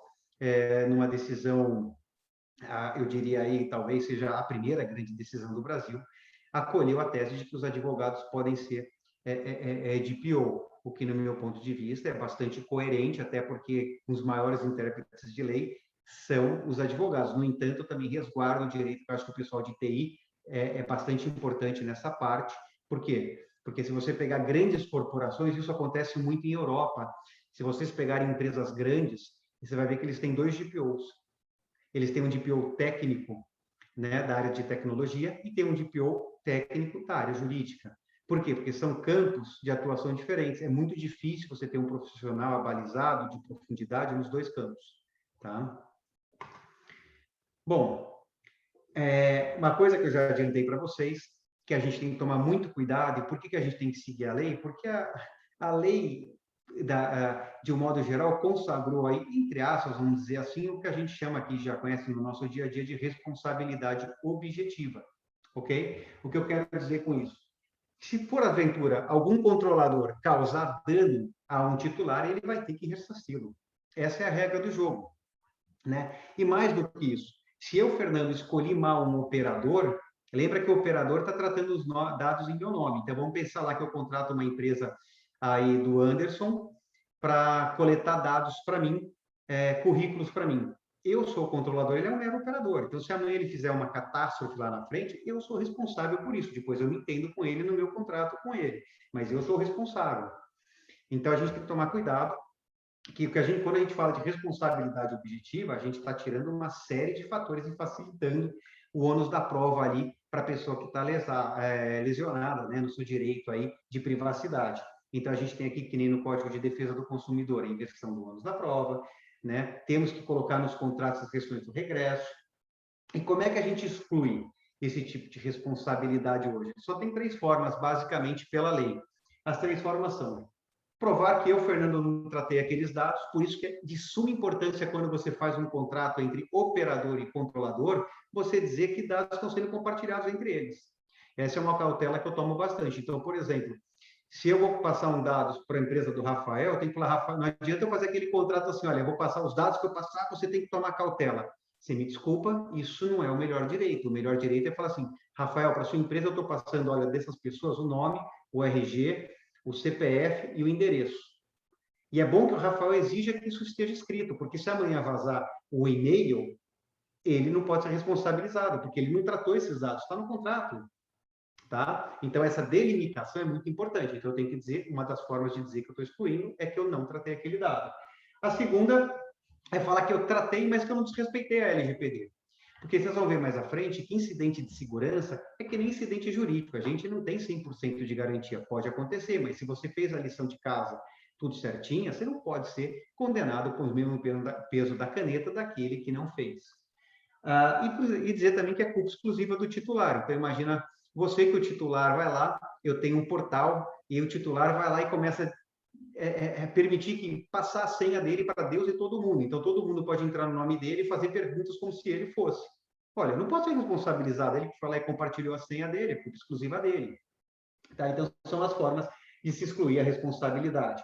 numa decisão, eu diria aí, talvez seja a primeira grande decisão do Brasil, acolheu a tese de que os advogados podem ser DPO, o que, no meu ponto de vista, é bastante coerente, até porque os maiores intérpretes de lei são os advogados. No entanto, eu também resguardo o direito, que eu acho que o pessoal de TI é bastante importante nessa parte. Por quê? Porque se você pegar grandes corporações, isso acontece muito em Europa. Se vocês pegarem empresas grandes, você vai ver que eles têm 2 DPOs. Eles têm um DPO técnico, né, da área de tecnologia, e tem um DPO técnico da área jurídica. Por quê? Porque são campos de atuação diferentes. É muito difícil você ter um profissional abalizado de profundidade nos 2 campos. Tá? Bom, uma coisa que eu já adiantei para vocês, que a gente tem que tomar muito cuidado, e por que a gente tem que seguir a lei? Porque a lei, de um modo geral, consagrou aí, entre aspas, vamos dizer assim, o que a gente chama aqui, já conhece no nosso dia a dia, de responsabilidade objetiva. Ok? O que eu quero dizer com isso? Se, por aventura, algum controlador causar dano a um titular, ele vai ter que ressarci-lo. Essa é a regra do jogo. Né? E mais do que isso, se eu, Fernando, escolhi mal um operador, lembra que o operador está tratando os dados em meu nome. Então, vamos pensar lá que eu contrato uma empresa aí do Anderson para coletar dados para mim, currículos para mim. Eu sou o controlador, ele é um mero operador. Então, se amanhã ele fizer uma catástrofe lá na frente, eu sou responsável por isso. Depois eu me entendo com ele no meu contrato com ele. Mas eu sou responsável. Então, a gente tem que tomar cuidado, que quando a gente fala de responsabilidade objetiva, a gente está tirando uma série de fatores e facilitando o ônus da prova ali para a pessoa que está lesionada, né, no seu direito aí de privacidade. Então, a gente tem aqui, que nem no Código de Defesa do Consumidor, a investigação do ônus da prova, né? Temos que colocar nos contratos as questões do regresso. E como é que a gente exclui esse tipo de responsabilidade hoje? Só tem 3 formas, basicamente, pela lei. As 3 formas são: provar que eu, Fernando, não tratei aqueles dados, por isso que é de suma importância quando você faz um contrato entre operador e controlador, você dizer que dados estão sendo compartilhados entre eles. Essa é uma cautela que eu tomo bastante. Então, por exemplo, se eu vou passar um dados para a empresa do Rafael, eu tenho que falar, Rafael, não adianta eu fazer aquele contrato assim, olha, eu vou passar os dados que eu passar, você tem que tomar cautela. Você me desculpa, isso não é o melhor direito. O melhor direito é falar assim, Rafael, para sua empresa eu estou passando, olha, dessas pessoas, o nome, o RG, o CPF e o endereço. E é bom que o Rafael exija que isso esteja escrito, porque se amanhã vazar o e-mail, ele não pode ser responsabilizado, porque ele não tratou esses dados, está no contrato. Tá? Então, essa delimitação é muito importante. Então, eu tenho que dizer, uma das formas de dizer que eu estou excluindo é que eu não tratei aquele dado. A segunda é falar que eu tratei, mas que eu não desrespeitei a LGPD. Porque vocês vão ver mais à frente que incidente de segurança é que nem incidente jurídico. A gente não tem 100% de garantia. Pode acontecer, mas se você fez a lição de casa tudo certinho, você não pode ser condenado com o mesmo peso da caneta daquele que não fez. E dizer também que é culpa exclusiva do titular. Então, imagina você que o titular vai lá, eu tenho um portal, e o titular vai lá e começa a permitir que passar a senha dele para Deus e todo mundo. Então, todo mundo pode entrar no nome dele e fazer perguntas como se ele fosse. Olha, eu não posso ser responsabilizado, ele que foi lá e compartilhou a senha dele, é culpa exclusiva dele. Tá? Então, são as formas de se excluir a responsabilidade.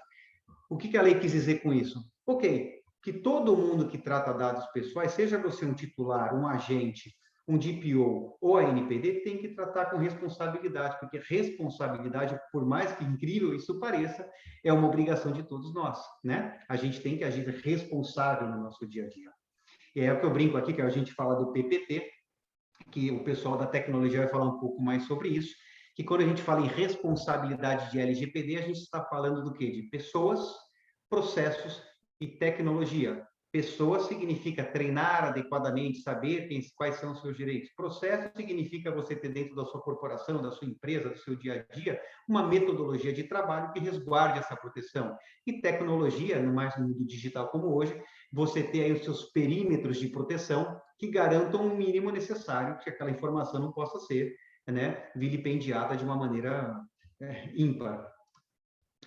O que a lei quis dizer com isso? Ok, que todo mundo que trata dados pessoais, seja você um titular, um agente, um DPO ou a NPD, tem que tratar com responsabilidade, porque responsabilidade, por mais que incrível isso pareça, é uma obrigação de todos nós, né? A gente tem que agir responsável no nosso dia a dia. E é o que eu brinco aqui, que a gente fala do PPT, que o pessoal da tecnologia vai falar um pouco mais sobre isso, que quando a gente fala em responsabilidade de LGPD, a gente está falando do quê? De pessoas, processos e tecnologia. Pessoa significa treinar adequadamente, saber quais são os seus direitos. Processo significa você ter dentro da sua corporação, da sua empresa, do seu dia a dia, uma metodologia de trabalho que resguarde essa proteção. E tecnologia, no mais no mundo digital como hoje, você ter aí os seus perímetros de proteção que garantam o mínimo necessário que aquela informação não possa ser, né, vilipendiada de uma maneira ímpar.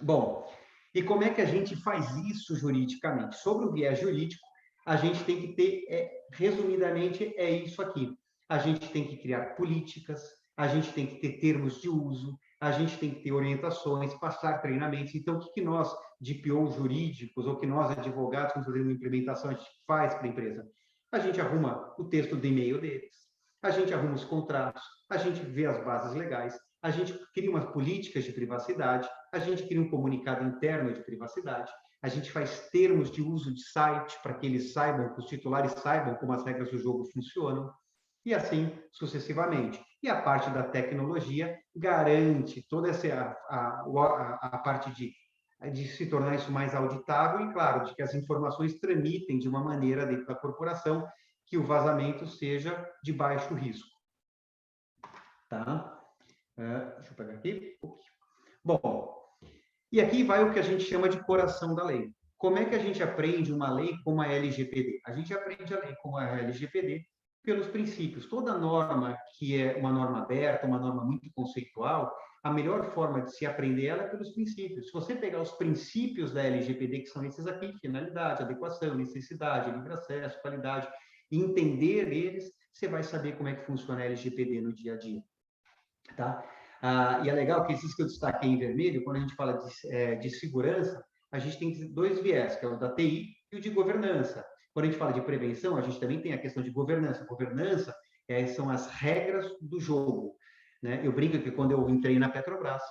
Bom, e como é que a gente faz isso juridicamente? Sobre o viés jurídico, a gente tem que ter, resumidamente, é isso aqui. A gente tem que criar políticas, a gente tem que ter termos de uso, a gente tem que ter orientações, passar treinamentos. Então, o que nós, DPOs jurídicos, ou que nós, advogados, vamos fazer uma implementação, a gente faz para a empresa? A gente arruma o texto do e-mail deles, a gente arruma os contratos, a gente vê as bases legais, a gente cria umas políticas de privacidade, a gente cria um comunicado interno de privacidade, a gente faz termos de uso de site para que eles saibam, que os titulares saibam como as regras do jogo funcionam, e assim sucessivamente. E a parte da tecnologia garante toda essa a parte de se tornar isso mais auditável e, claro, de que as informações tramitem de uma maneira dentro da corporação que o vazamento seja de baixo risco. Tá? Deixa eu pegar aqui. Bom, e aqui vai o que a gente chama de coração da lei. Como é que a gente aprende uma lei como a LGPD? A gente aprende a lei como a LGPD pelos princípios. Toda norma que é uma norma aberta, uma norma muito conceitual, a melhor forma de se aprender ela é pelos princípios. Se você pegar os princípios da LGPD, que são esses aqui, finalidade, adequação, necessidade, livre acesso, qualidade, e entender eles, você vai saber como é que funciona a LGPD no dia a dia. Tá? E é legal que esses que eu destaquei em vermelho, quando a gente fala de segurança, a gente tem dois viés, que é o da TI e o de governança. Quando a gente fala de prevenção, a gente também tem a questão de governança. Governança são as regras do jogo. Né? Eu brinco que quando eu entrei na Petrobras,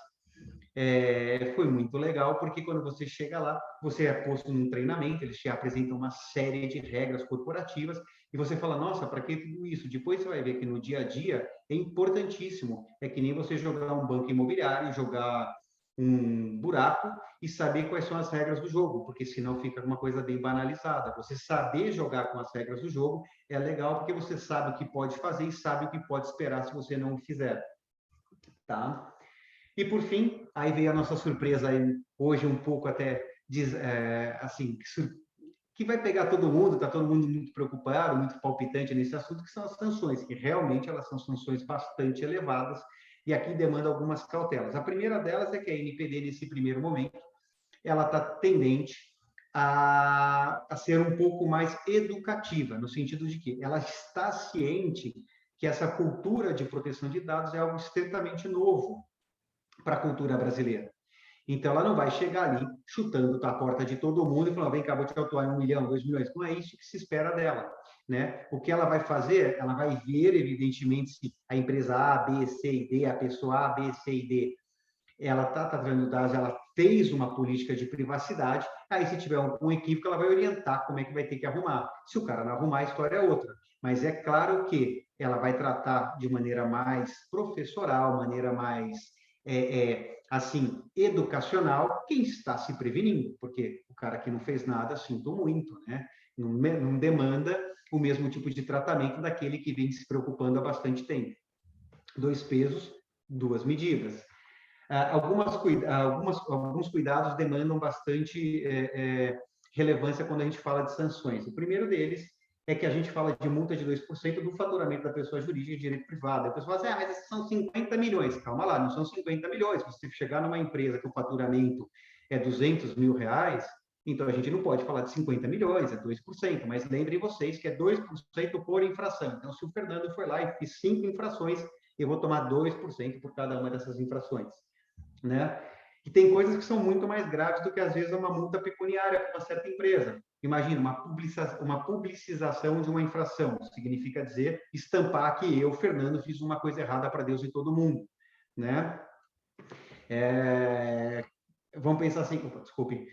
foi muito legal, porque quando você chega lá, você é posto num treinamento, eles te apresentam uma série de regras corporativas, e você fala, nossa, para que tudo isso? Depois você vai ver que no dia a dia é importantíssimo. É que nem você jogar um banco imobiliário, jogar um buraco e saber quais são as regras do jogo, porque senão fica uma coisa bem banalizada. Você saber jogar com as regras do jogo é legal, porque você sabe o que pode fazer e sabe o que pode esperar se você não fizer. Tá? E, por fim, aí veio a nossa surpresa aí, hoje um pouco até, assim, que vai pegar todo mundo, está todo mundo muito preocupado, muito palpitante nesse assunto, que são as sanções, que realmente elas são sanções bastante elevadas, e aqui demanda algumas cautelas. A primeira delas é que a NPD, nesse primeiro momento, ela está tendente a ser um pouco mais educativa, no sentido de que ela está ciente que essa cultura de proteção de dados é algo estritamente novo para a cultura brasileira. Então, ela não vai chegar ali chutando a porta de todo mundo e falando, vem cá, vou te atuar em 1 milhão, 2 milhões. Não é isso que se espera dela. Né? O que ela vai fazer, ela vai ver, evidentemente, se a empresa A, B, C e D, a pessoa A, B, C e D, ela está tratando dados, ela fez uma política de privacidade, aí se tiver um equívoco, ela vai orientar como é que vai ter que arrumar. Se o cara não arrumar, a história é outra. Mas é claro que ela vai tratar de maneira mais professoral, maneira mais assim, educacional, quem está se prevenindo, porque o cara que não fez nada, sinto muito, né? Não demanda o mesmo tipo de tratamento daquele que vem se preocupando há bastante tempo. 2 pesos, 2 medidas. Alguns cuidados demandam bastante relevância quando a gente fala de sanções. O primeiro deles é que a gente fala de multa de 2% do faturamento da pessoa jurídica de direito privado. A pessoa fala assim, mas são 50 milhões. Calma lá, não são 50 milhões. Se você chegar numa empresa que o faturamento é 200 mil reais, então a gente não pode falar de 50 milhões, é 2%. Mas lembrem vocês que é 2% por infração. Então, se o Fernando foi lá e fez 5 infrações, eu vou tomar 2% por cada uma dessas infrações. Né? E tem coisas que são muito mais graves do que, às vezes, uma multa pecuniária para uma certa empresa. Imagina, uma publicização de uma infração. Significa dizer, estampar que eu, Fernando, fiz uma coisa errada para Deus e todo mundo. Né? Vamos pensar assim, desculpe,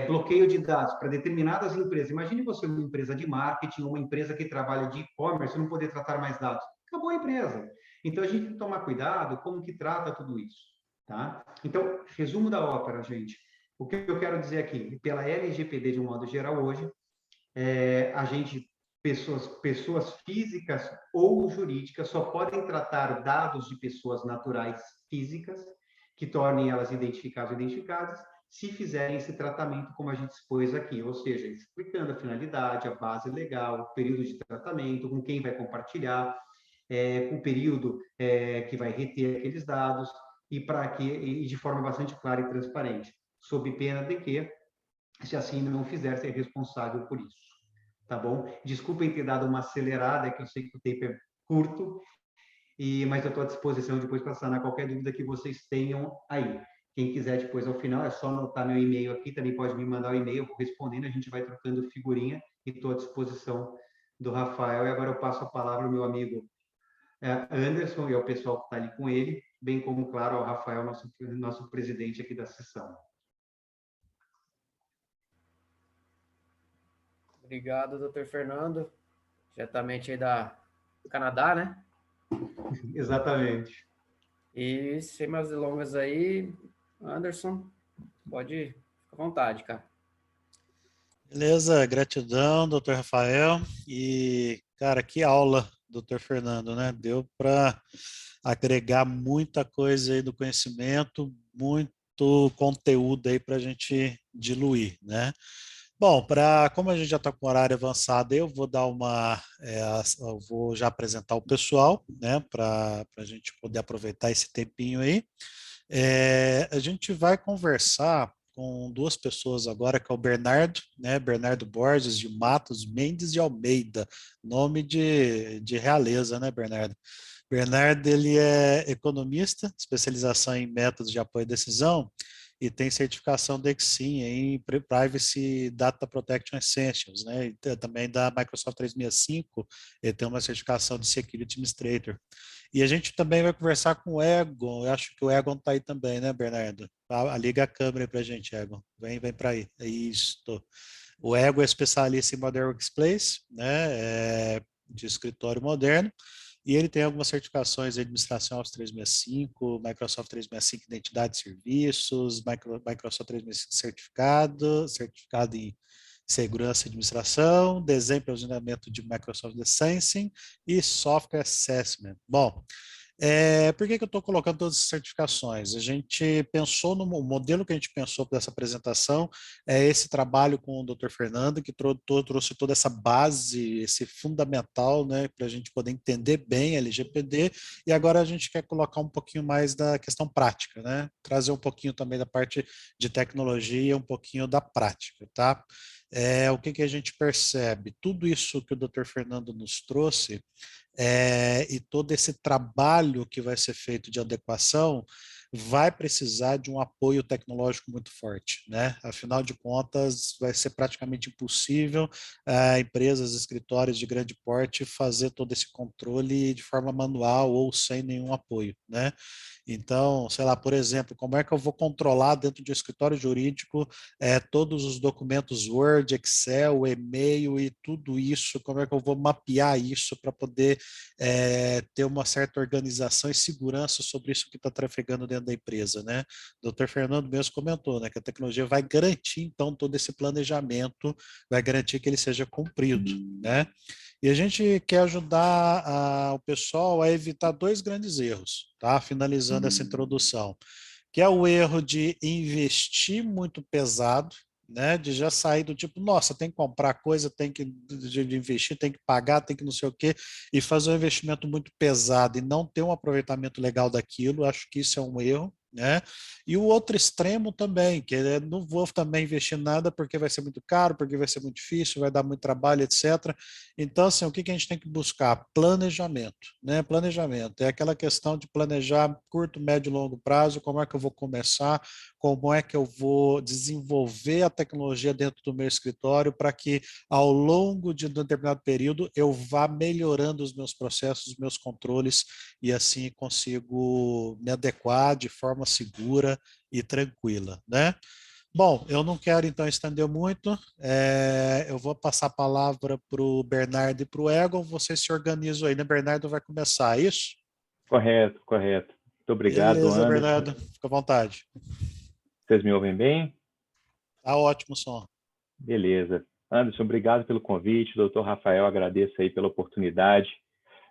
bloqueio de dados para determinadas empresas. Imagine você uma empresa de marketing, uma empresa que trabalha de e-commerce, não poder tratar mais dados. Acabou a empresa. Então, a gente tem que tomar cuidado como que trata tudo isso. Tá? Então, resumo da ópera, gente. O que eu quero dizer aqui, pela LGPD de um modo geral hoje, a gente, pessoas físicas ou jurídicas só podem tratar dados de pessoas naturais físicas que tornem elas identificáveis ou identificadas se fizerem esse tratamento como a gente expôs aqui, ou seja, explicando a finalidade, a base legal, o período de tratamento, com quem vai compartilhar, o período que vai reter aqueles dados, e de forma bastante clara e transparente, sob pena de que, se assim não fizer, ser responsável por isso. Tá bom? Desculpem ter dado uma acelerada, que eu sei que o tempo é curto, mas eu estou à disposição depois para sanar qualquer dúvida que vocês tenham aí. Quem quiser depois, ao final, é só anotar meu e-mail aqui, também pode me mandar o e-mail, eu vou respondendo, a gente vai trocando figurinha, e estou à disposição do Rafael. E agora eu passo a palavra ao meu amigo Anderson e ao pessoal que está ali com ele, bem como, claro, ao Rafael, nosso presidente aqui da sessão. Obrigado, doutor Fernando, diretamente aí do Canadá, né? Exatamente. E sem mais delongas aí, Anderson, pode ficar à vontade, cara. Beleza, gratidão, doutor Rafael. E, cara, que aula, doutor Fernando, né? Deu para agregar muita coisa aí do conhecimento, muito conteúdo aí para a gente diluir, né? Bom, como a gente já está com o horário avançado, eu vou dar eu vou já apresentar o pessoal, né? Para a gente poder aproveitar esse tempinho aí. A gente vai conversar com duas pessoas agora, que é o Bernardo, né? Bernardo Borges de Matos Mendes de Almeida, nome de realeza, né, Bernardo? Bernardo, ele é economista, especialização em métodos de apoio à decisão e tem certificação da Exim em Privacy Data Protection Essentials, né? E também da Microsoft 365, ele tem uma certificação de Security Administrator. E a gente também vai conversar com o Egon, eu acho que o Egon está aí também, né, Bernardo? Liga a câmera para a gente, Egon. Vem para aí. É isso. O Egon é especialista em Modern Workplace, né, de escritório moderno, e ele tem algumas certificações em administração Office 365, Microsoft 365 Identidade de Serviços, Microsoft 365 certificado em segurança e administração, desenho e posicionamento de Microsoft Sensing e Software Assessment. Bom, Por que eu estou colocando todas as certificações? A gente pensou no modelo que a gente pensou para essa apresentação, é esse trabalho com o Dr. Fernando, que trouxe toda essa base, esse fundamental, né, para a gente poder entender bem a LGPD, e agora a gente quer colocar um pouquinho mais da questão prática, né? Trazer um pouquinho também da parte de tecnologia, um pouquinho da prática, tá? O que a gente percebe? Tudo isso que o Dr. Fernando nos trouxe, e todo esse trabalho que vai ser feito de adequação vai precisar de um apoio tecnológico muito forte, né? Afinal de contas, vai ser praticamente impossível empresas, escritórios de grande porte fazer todo esse controle de forma manual ou sem nenhum apoio, né? Então, sei lá, por exemplo, como é que eu vou controlar dentro de um escritório jurídico todos os documentos Word, Excel, e-mail e tudo isso? Como é que eu vou mapear isso para poder ter uma certa organização e segurança sobre isso que está trafegando dentro da empresa, né? O Dr. Fernando mesmo comentou, né, que a tecnologia vai garantir, então, todo esse planejamento, vai garantir que ele seja cumprido, né? E a gente quer ajudar o pessoal a evitar dois grandes erros, tá? Finalizando essa introdução, que é o erro de investir muito pesado, né? De já sair do tipo, nossa, tem que comprar coisa, tem que de investir, tem que pagar, tem que não sei o quê, e fazer um investimento muito pesado e não ter um aproveitamento legal daquilo. Acho que isso é um erro, né? E o outro extremo também, que é não vou também investir nada porque vai ser muito caro, porque vai ser muito difícil, vai dar muito trabalho, etc. Então, assim, o que a gente tem que buscar? Planejamento, né? Planejamento é aquela questão de planejar curto, médio e longo prazo, como é que eu vou começar, como é que eu vou desenvolver a tecnologia dentro do meu escritório para que ao longo de um determinado período eu vá melhorando os meus processos, os meus controles e assim consigo me adequar de forma segura e tranquila, né? Bom, eu não quero então estender muito. Eu vou passar a palavra para o Bernardo e para o Egon. Vocês se organizam aí, né? Bernardo vai começar, é isso? Correto, correto. Muito obrigado, Beleza, Anderson. Bernardo. Fica à vontade. Vocês me ouvem bem? Tá ótimo o som. Beleza. Anderson, obrigado pelo convite. Doutor Rafael, agradeço aí pela oportunidade.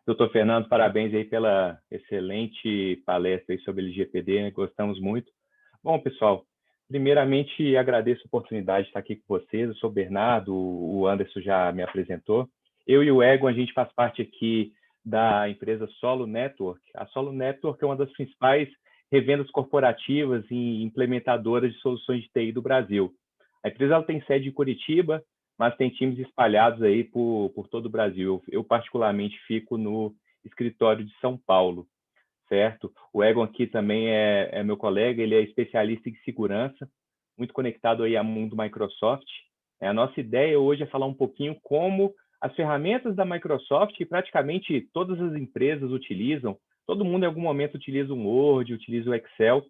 Doutor Fernando, parabéns aí pela excelente palestra aí sobre LGPD, né? Gostamos muito. Bom, pessoal, primeiramente agradeço a oportunidade de estar aqui com vocês. Eu sou o Bernardo, o Anderson já me apresentou. Eu e o Egon, a gente faz parte aqui da empresa Solo Network. A Solo Network é uma das principais revendas corporativas e implementadoras de soluções de TI do Brasil. A empresa ela tem sede em Curitiba, mas tem times espalhados aí por todo o Brasil. Eu particularmente fico no escritório de São Paulo, certo? O Egon aqui também é meu colega, ele é especialista em segurança, muito conectado aí ao mundo Microsoft. A nossa ideia hoje é falar um pouquinho como as ferramentas da Microsoft, que praticamente todas as empresas utilizam, todo mundo em algum momento utiliza um Word, utiliza o Excel,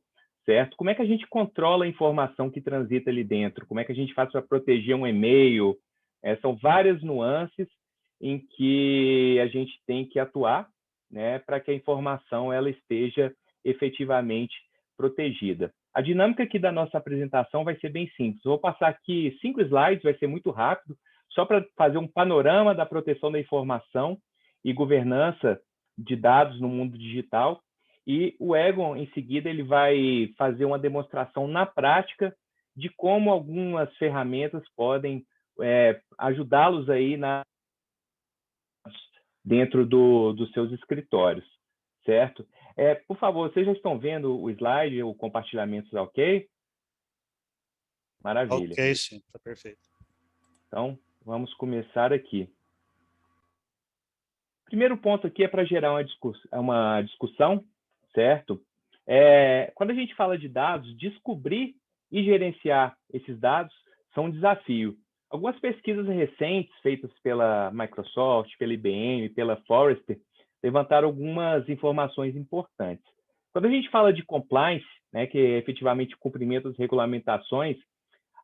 certo? Como é que a gente controla a informação que transita ali dentro? Como é que a gente faz para proteger um e-mail? São várias nuances em que a gente tem que atuar, né, para que a informação ela esteja efetivamente protegida. A dinâmica aqui da nossa apresentação vai ser bem simples. Eu vou passar aqui 5 slides, vai ser muito rápido, só para fazer um panorama da proteção da informação e governança de dados no mundo digital. E o Egon, em seguida, ele vai fazer uma demonstração na prática de como algumas ferramentas podem ajudá-los aí dentro dos seus escritórios, certo? Por favor, vocês já estão vendo o slide, o compartilhamento está ok? Maravilha. Ok, sim, está perfeito. Então, vamos começar aqui. Primeiro ponto aqui é para gerar uma discussão, certo? Quando a gente fala de dados, descobrir e gerenciar esses dados são um desafio. Algumas pesquisas recentes feitas pela Microsoft, pela IBM, pela Forrester, levantaram algumas informações importantes. Quando a gente fala de compliance, né, que é efetivamente o cumprimento das regulamentações,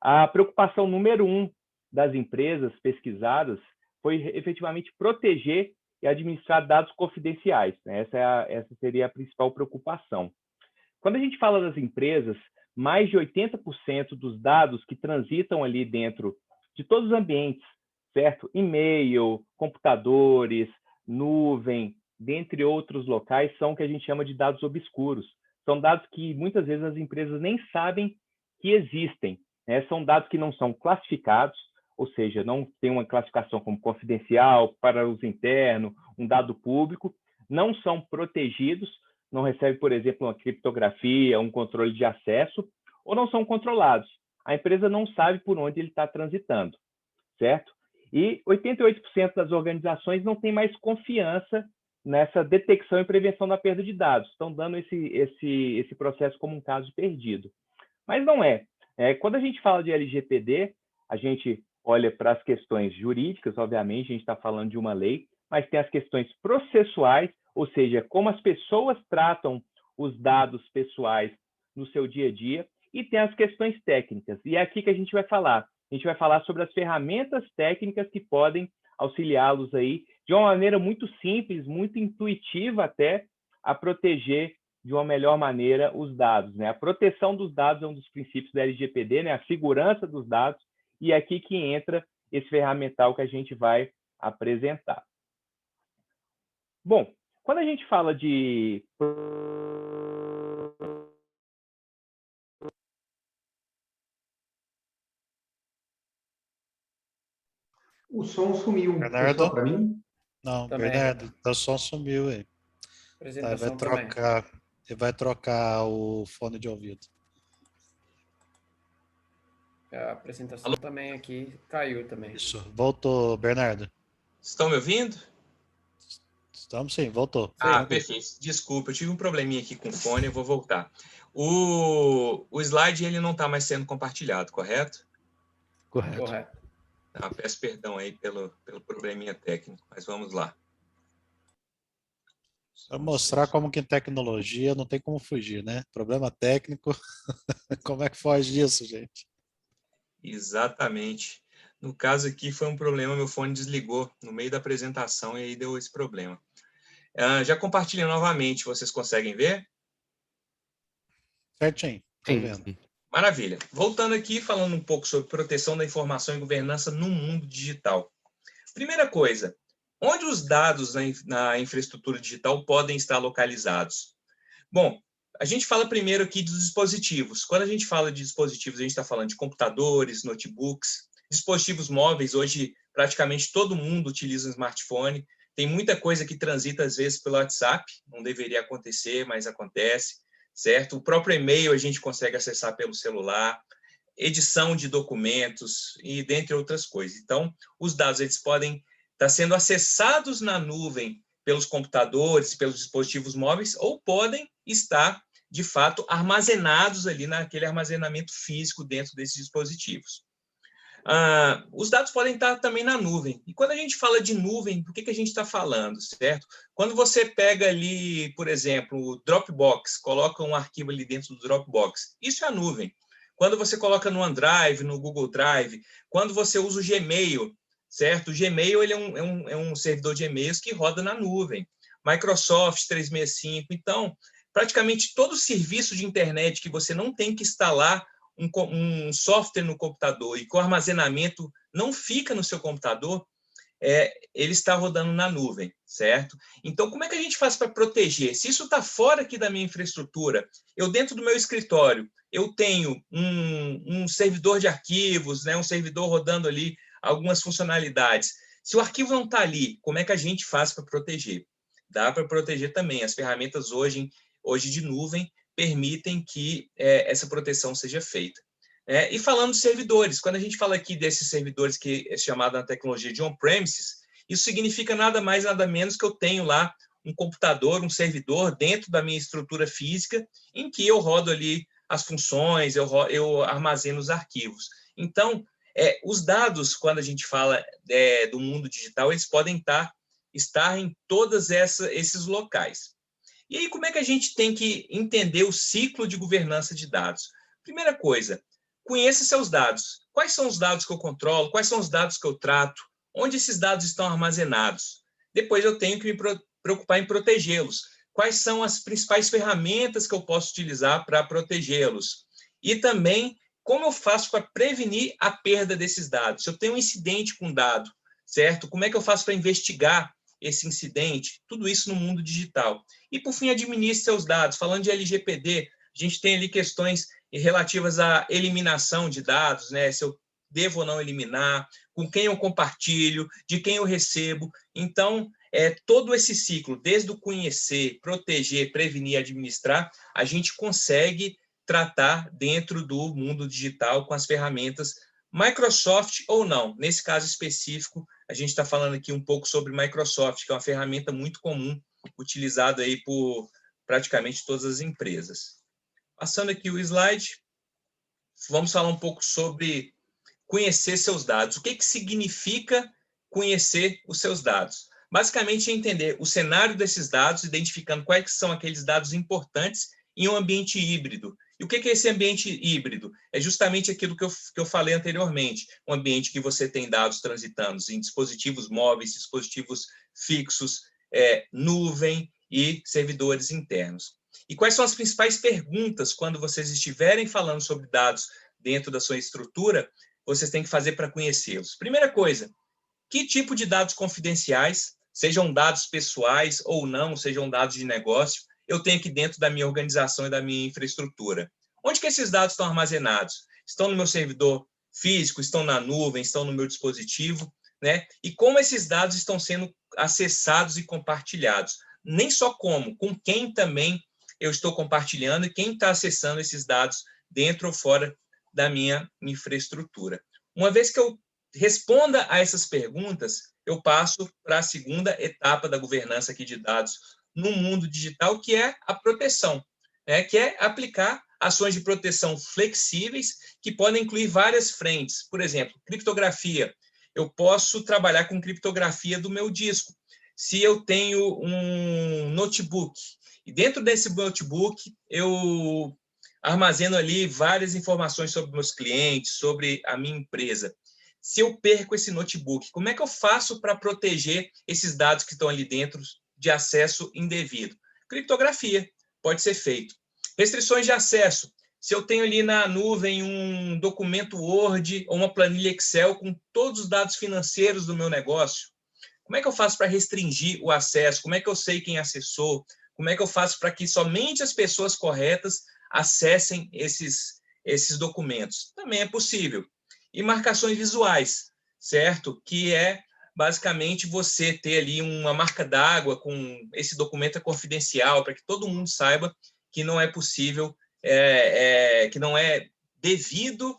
a preocupação número 1 das empresas pesquisadas foi efetivamente proteger e administrar dados confidenciais, né? Essa seria a principal preocupação. Quando a gente fala das empresas, mais de 80% dos dados que transitam ali dentro de todos os ambientes, certo? E-mail, computadores, nuvem, dentre outros locais, são o que a gente chama de dados obscuros. São dados que muitas vezes as empresas nem sabem que existem, né? São dados que não são classificados, ou seja, não tem uma classificação como confidencial, para uso interno, um dado público, não são protegidos, não recebe, por exemplo, uma criptografia, um controle de acesso, ou não são controlados. A empresa não sabe por onde ele está transitando, certo? E 88% das organizações não têm mais confiança nessa detecção e prevenção da perda de dados. Estão dando esse processo como um caso perdido. Mas não é. Quando a gente fala de LGPD, a gente olha para as questões jurídicas, obviamente, a gente está falando de uma lei, mas tem as questões processuais, ou seja, como as pessoas tratam os dados pessoais no seu dia a dia, e tem as questões técnicas. E é aqui que a gente vai falar. A gente vai falar sobre as ferramentas técnicas que podem auxiliá-los aí de uma maneira muito simples, muito intuitiva até, a proteger de uma melhor maneira os dados, né? A proteção dos dados é um dos princípios da LGPD, né? A segurança dos dados, e é aqui que entra esse ferramental que a gente vai apresentar. Bom, quando a gente fala de... O som sumiu. Foi Bernardo? só para mim? Não, Também. Bernardo, teu som sumiu aí. Tá, Apresentação também. ele vai trocar o fone de ouvido. A apresentação também aqui caiu também. Isso, voltou, Bernardo. Estão me ouvindo? Estamos sim, voltou. Perfeito. Desculpa, eu tive um probleminha aqui com o fone, eu vou voltar. O slide ele não está mais sendo compartilhado, correto? Correto. Peço perdão aí pelo probleminha técnico, mas vamos lá. Para mostrar como que em tecnologia não tem como fugir, né? Problema técnico, como é que foge disso, gente? Exatamente. No caso aqui foi um problema, meu fone desligou no meio da apresentação e aí deu esse problema. Já compartilhei novamente, vocês conseguem ver? Certinho, estou vendo. Maravilha. Voltando aqui, falando um pouco sobre proteção da informação e governança no mundo digital. Primeira coisa, onde os dados na infraestrutura digital podem estar localizados? Bom, a gente fala primeiro aqui dos dispositivos. Quando a gente fala de dispositivos, a gente está falando de computadores, notebooks, dispositivos móveis. Hoje, praticamente todo mundo utiliza um smartphone. Tem muita coisa que transita, às vezes, pelo WhatsApp. Não deveria acontecer, mas acontece, certo? O próprio e-mail a gente consegue acessar pelo celular, edição de documentos e dentre outras coisas. Então, os dados eles podem estar sendo acessados na nuvem pelos computadores, pelos dispositivos móveis, ou podem estar, de fato, armazenados ali naquele armazenamento físico dentro desses dispositivos. Os dados podem estar também na nuvem. E quando a gente fala de nuvem, do que a gente está falando, certo? Quando você pega ali, por exemplo, o Dropbox, coloca um arquivo ali dentro do Dropbox, isso é a nuvem. Quando você coloca no OneDrive, no Google Drive, quando você usa o Gmail, certo? O Gmail ele é um servidor de e-mails que roda na nuvem. Microsoft 365. Então, praticamente todo serviço de internet que você não tem que instalar um software no computador e que o armazenamento não fica no seu computador, ele está rodando na nuvem, certo? Então, como é que a gente faz para proteger? Se isso está fora aqui da minha infraestrutura, eu dentro do meu escritório, eu tenho um servidor de arquivos, né, um servidor rodando ali algumas funcionalidades. Se o arquivo não está ali, como é que a gente faz para proteger? Dá para proteger também. As ferramentas hoje de nuvem permitem que essa proteção seja feita. E falando de servidores, quando a gente fala aqui desses servidores que é chamado na tecnologia de on-premises, isso significa nada mais, nada menos que eu tenho lá um computador, um servidor dentro da minha estrutura física, em que eu rodo ali as funções, eu armazeno os arquivos. Então, os dados, quando a gente fala do mundo digital, eles podem estar em todos esses locais. E aí, como é que a gente tem que entender o ciclo de governança de dados? Primeira coisa, conheça seus dados. Quais são os dados que eu controlo? Quais são os dados que eu trato? Onde esses dados estão armazenados? Depois eu tenho que me preocupar em protegê-los. Quais são as principais ferramentas que eu posso utilizar para protegê-los? E também, como eu faço para prevenir a perda desses dados? Se eu tenho um incidente com um dado, certo? Como é que eu faço para investigar esse incidente, tudo isso no mundo digital. E, por fim, administre seus dados. Falando de LGPD, a gente tem ali questões relativas à eliminação de dados, né? Se eu devo ou não eliminar, com quem eu compartilho, de quem eu recebo. Então, todo esse ciclo, desde o conhecer, proteger, prevenir e administrar, a gente consegue tratar dentro do mundo digital com as ferramentas Microsoft ou não. Nesse caso específico, a gente está falando aqui um pouco sobre Microsoft, que é uma ferramenta muito comum, utilizada aí por praticamente todas as empresas. Passando aqui o slide, vamos falar um pouco sobre conhecer seus dados. O que significa conhecer os seus dados? Basicamente, é entender o cenário desses dados, identificando quais são aqueles dados importantes em um ambiente híbrido. E o que é esse ambiente híbrido? É justamente aquilo que eu falei anteriormente, um ambiente que você tem dados transitando em dispositivos móveis, dispositivos fixos, nuvem e servidores internos. E quais são as principais perguntas quando vocês estiverem falando sobre dados dentro da sua estrutura, vocês têm que fazer para conhecê-los? Primeira coisa, que tipo de dados confidenciais, sejam dados pessoais ou não, sejam dados de negócio, eu tenho aqui dentro da minha organização e da minha infraestrutura? Onde que esses dados estão armazenados? Estão no meu servidor físico, estão na nuvem, estão no meu dispositivo, né? E como esses dados estão sendo acessados e compartilhados? Nem só como, com quem também eu estou compartilhando e quem está acessando esses dados dentro ou fora da minha infraestrutura. Uma vez que eu responda a essas perguntas, eu passo para a segunda etapa da governança aqui de dados no mundo digital, que é a proteção, né? Que é aplicar ações de proteção flexíveis que podem incluir várias frentes. Por exemplo, criptografia. Eu posso trabalhar com criptografia do meu disco. Se eu tenho um notebook e dentro desse notebook eu armazeno ali várias informações sobre meus clientes, sobre a minha empresa. Se eu perco esse notebook, como é que eu faço para proteger esses dados que estão ali dentro de acesso indevido? Criptografia pode ser feito. Restrições de acesso. Se eu tenho ali na nuvem um documento Word ou uma planilha Excel com todos os dados financeiros do meu negócio, como é que eu faço para restringir o acesso? Como é que eu sei quem acessou? Como é que eu faço para que somente as pessoas corretas acessem esses documentos? Também é possível. E marcações visuais, certo? Que é basicamente você ter ali uma marca d'água com esse documento confidencial, para que todo mundo saiba que não é possível, que não é devido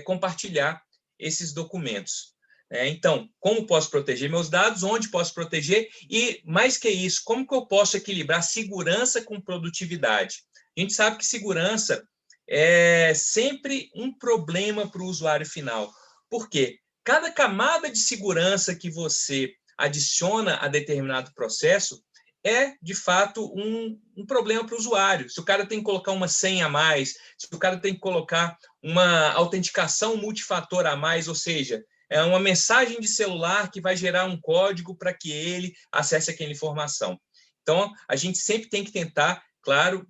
compartilhar esses documentos. Então, como posso proteger meus dados? Onde posso proteger? E, mais que isso, como que eu posso equilibrar segurança com produtividade? A gente sabe que segurança é sempre um problema para o usuário final. Por quê? Cada camada de segurança que você adiciona a determinado processo é, de fato, um problema para o usuário. Se o cara tem que colocar uma senha a mais, se o cara tem que colocar uma autenticação multifator a mais, ou seja, é uma mensagem de celular que vai gerar um código para que ele acesse aquela informação. Então, a gente sempre tem que tentar, claro,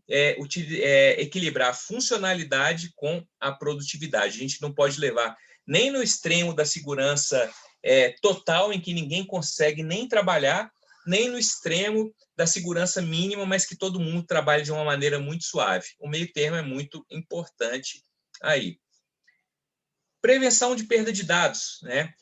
equilibrar a funcionalidade com a produtividade. A gente não pode levar nem no extremo da segurança total, em que ninguém consegue nem trabalhar, nem no extremo da segurança mínima, mas que todo mundo trabalha de uma maneira muito suave. O meio termo é muito importante aí. Prevenção de perda de dados, né?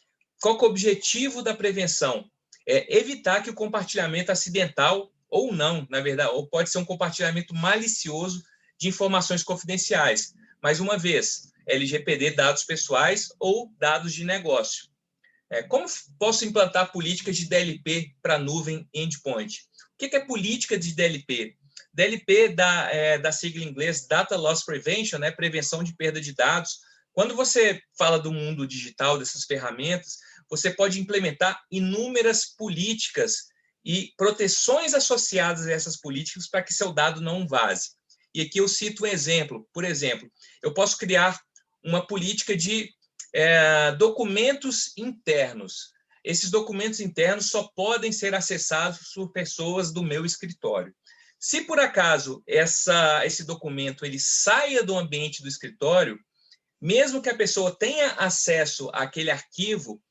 Qual que é o objetivo da prevenção? É evitar que o compartilhamento acidental, ou não, na verdade, ou pode ser um compartilhamento malicioso de informações confidenciais. Mais uma vez, LGPD, dados pessoais ou dados de negócio. Como posso implantar políticas de DLP para nuvem endpoint? O que é política de DLP? DLP da sigla em inglês Data Loss Prevention, né? Prevenção de perda de dados. Quando você fala do mundo digital, dessas ferramentas, você pode implementar inúmeras políticas e proteções associadas a essas políticas para que seu dado não vaze. E aqui eu cito um exemplo. Por exemplo, eu posso criar uma política de documentos internos. Esses documentos internos só podem ser acessados por pessoas do meu escritório. Se, por acaso, esse documento ele saia do ambiente do escritório, mesmo que a pessoa tenha acesso àquele arquivo,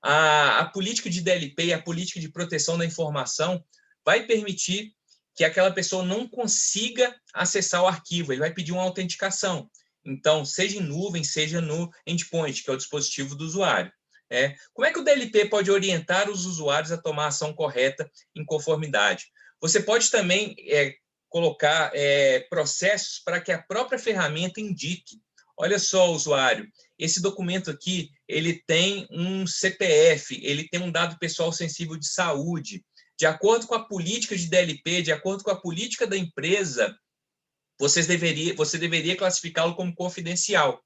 A política de DLP e a política de proteção da informação vai permitir que aquela pessoa não consiga acessar o arquivo, ele vai pedir uma autenticação. Então, seja em nuvem, seja no endpoint, que é o dispositivo do usuário. Como é que o DLP pode orientar os usuários a tomar a ação correta em conformidade? Você pode também colocar processos para que a própria ferramenta indique. Olha só, usuário, esse documento aqui, ele tem um CPF, ele tem um dado pessoal sensível de saúde. De acordo com a política de DLP, de acordo com a política da empresa, você deveria classificá-lo como confidencial.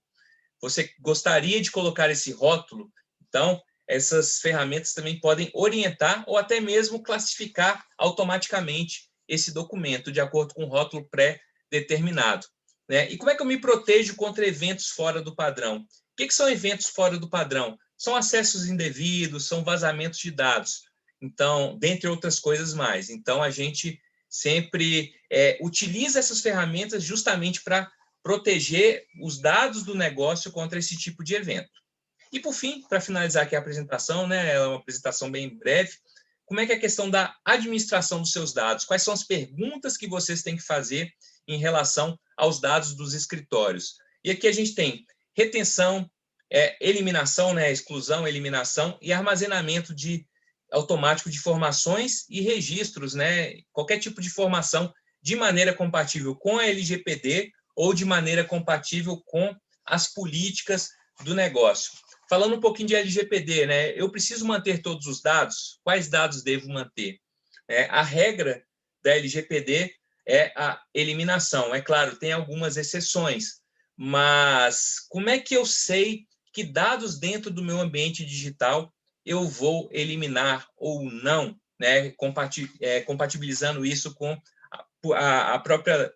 Você gostaria de colocar esse rótulo? Então, essas ferramentas também podem orientar ou até mesmo classificar automaticamente esse documento de acordo com um rótulo pré-determinado. E como é que eu me protejo contra eventos fora do padrão? O que são eventos fora do padrão? São acessos indevidos, são vazamentos de dados. Então, dentre outras coisas mais. Então, a gente sempre utiliza essas ferramentas justamente para proteger os dados do negócio contra esse tipo de evento. E, por fim, para finalizar aqui a apresentação, é uma apresentação bem breve, como é que é a questão da administração dos seus dados? Quais são as perguntas que vocês têm que fazer em relação aos dados dos escritórios? E aqui a gente tem retenção, eliminação, exclusão, eliminação e armazenamento automático de informações e registros, qualquer tipo de informação de maneira compatível com a LGPD ou de maneira compatível com as políticas do negócio. Falando um pouquinho de LGPD, eu preciso manter todos os dados? Quais dados devo manter? A regra da LGPD é a eliminação. É claro, tem algumas exceções, mas como é que eu sei que dados dentro do meu ambiente digital eu vou eliminar ou não, compatibilizando isso com a própria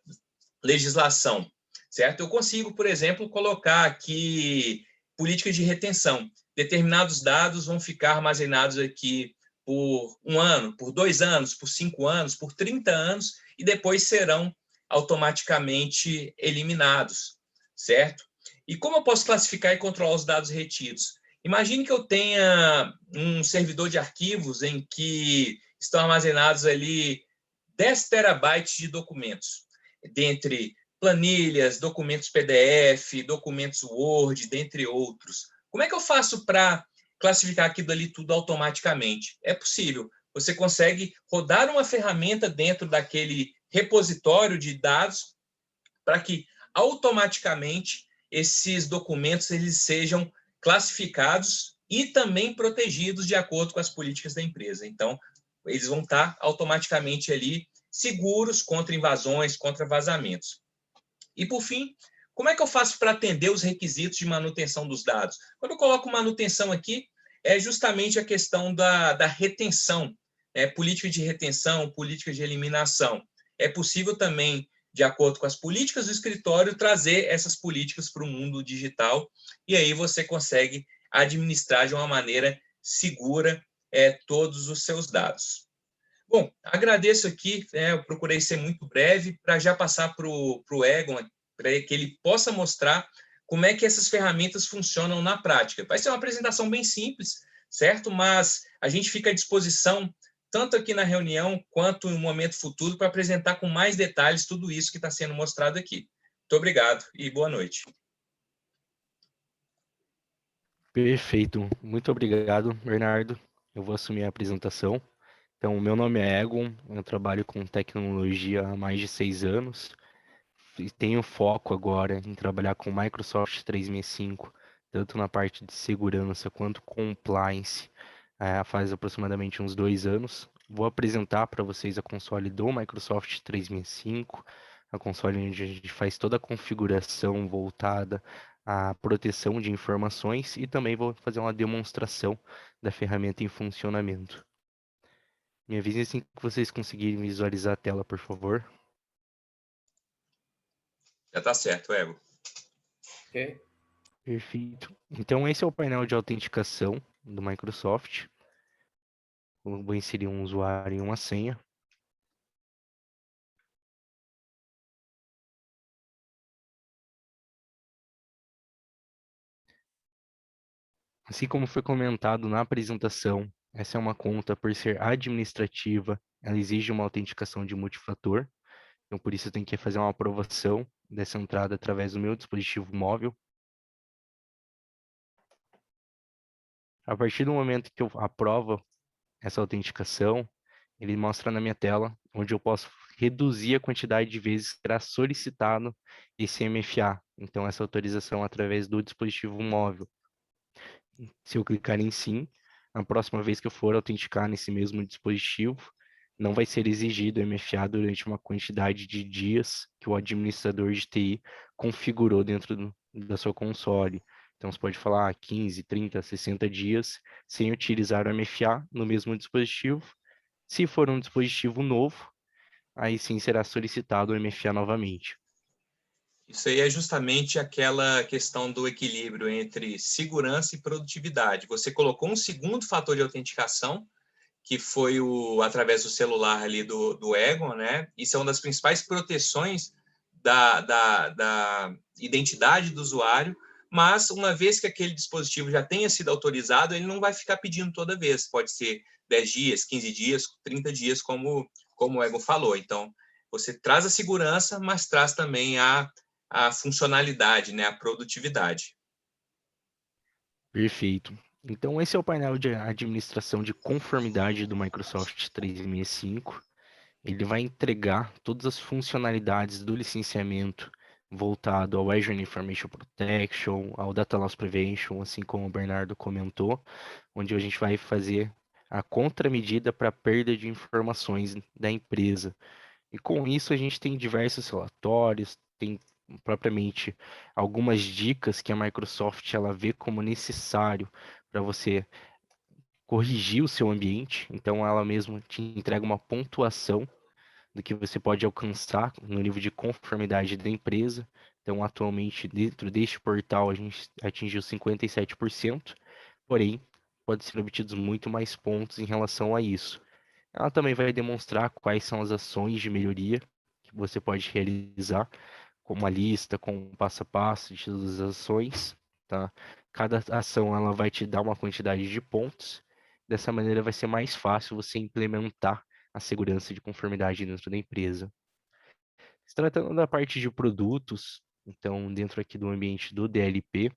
legislação, certo? Eu consigo, por exemplo, colocar aqui política de retenção. Determinados dados vão ficar armazenados aqui por 1 ano, por 2 anos, por 5 anos, por 30 anos, e depois serão automaticamente eliminados, certo? E como eu posso classificar e controlar os dados retidos? Imagine que eu tenha um servidor de arquivos em que estão armazenados ali 10 terabytes de documentos, dentre planilhas, documentos PDF, documentos Word, dentre outros. Como é que eu faço para classificar aquilo ali tudo automaticamente? É possível. Você consegue rodar uma ferramenta dentro daquele repositório de dados para que automaticamente esses documentos eles sejam classificados e também protegidos de acordo com as políticas da empresa. Então, eles vão estar automaticamente ali seguros contra invasões, contra vazamentos. E, por fim, como é que eu faço para atender os requisitos de manutenção dos dados? Quando eu coloco manutenção aqui, é justamente a questão da retenção, política de retenção, política de eliminação. É possível também, de acordo com as políticas do escritório, trazer essas políticas para o mundo digital, e aí você consegue administrar de uma maneira segura todos os seus dados. Bom, agradeço aqui, eu procurei ser muito breve para já passar para o Egon, para que ele possa mostrar como é que essas ferramentas funcionam na prática. Vai ser uma apresentação bem simples, certo? Mas a gente fica à disposição, tanto aqui na reunião, quanto no momento futuro, para apresentar com mais detalhes tudo isso que está sendo mostrado aqui. Muito obrigado e boa noite. Perfeito. Muito obrigado, Bernardo. Eu vou assumir a apresentação. Então, meu nome é Egon, eu trabalho com tecnologia há mais de 6 anos e tenho foco agora em trabalhar com Microsoft 365, tanto na parte de segurança quanto compliance, faz aproximadamente uns 2 anos. Vou apresentar para vocês a console do Microsoft 365, a console onde a gente faz toda a configuração voltada à proteção de informações e também vou fazer uma demonstração da ferramenta em funcionamento. Me avisem assim que vocês conseguirem visualizar a tela, por favor. Já está certo, Egon. Ok. Perfeito. Então, esse é o painel de autenticação do Microsoft. Eu vou inserir um usuário e uma senha. Assim como foi comentado na apresentação, essa é uma conta, por ser administrativa, ela exige uma autenticação de multifator, então por isso eu tenho que fazer uma aprovação dessa entrada através do meu dispositivo móvel. A partir do momento que eu aprovo essa autenticação, ele mostra na minha tela onde eu posso reduzir a quantidade de vezes que será solicitado esse MFA. Então, essa autorização através do dispositivo móvel. Se eu clicar em sim, a próxima vez que eu for autenticar nesse mesmo dispositivo, não vai ser exigido MFA durante uma quantidade de dias que o administrador de TI configurou dentro da sua console. Então, você pode falar 15, 30, 60 dias sem utilizar o MFA no mesmo dispositivo. Se for um dispositivo novo, aí sim será solicitado o MFA novamente. Isso aí é justamente aquela questão do equilíbrio entre segurança e produtividade. Você colocou um segundo fator de autenticação, que foi através do celular ali do Egon, né? Isso é uma das principais proteções da identidade do usuário, mas uma vez que aquele dispositivo já tenha sido autorizado, ele não vai ficar pedindo toda vez. Pode ser 10 dias, 15 dias, 30 dias, como o Egon falou. Então, você traz a segurança, mas traz também a funcionalidade, né? A produtividade. Perfeito. Então, esse é o painel de administração de conformidade do Microsoft 365. Ele vai entregar todas as funcionalidades do licenciamento voltado ao Azure Information Protection, ao Data Loss Prevention, assim como o Bernardo comentou, onde a gente vai fazer a contramedida para a perda de informações da empresa. E com isso a gente tem diversos relatórios, tem propriamente algumas dicas que a Microsoft ela vê como necessário para você corrigir o seu ambiente. Então ela mesma te entrega uma pontuação do que você pode alcançar no nível de conformidade da empresa. Então atualmente dentro deste portal a gente atingiu 57%, porém pode ser obtidos muito mais pontos em relação a isso. Ela também vai demonstrar quais são as ações de melhoria que você pode realizar, com uma lista, com um passo a passo de todas as ações, tá? Cada ação ela vai te dar uma quantidade de pontos. Dessa maneira vai ser mais fácil você implementar a segurança de conformidade dentro da empresa. Se tratando da parte de produtos, então dentro aqui do ambiente do DLP,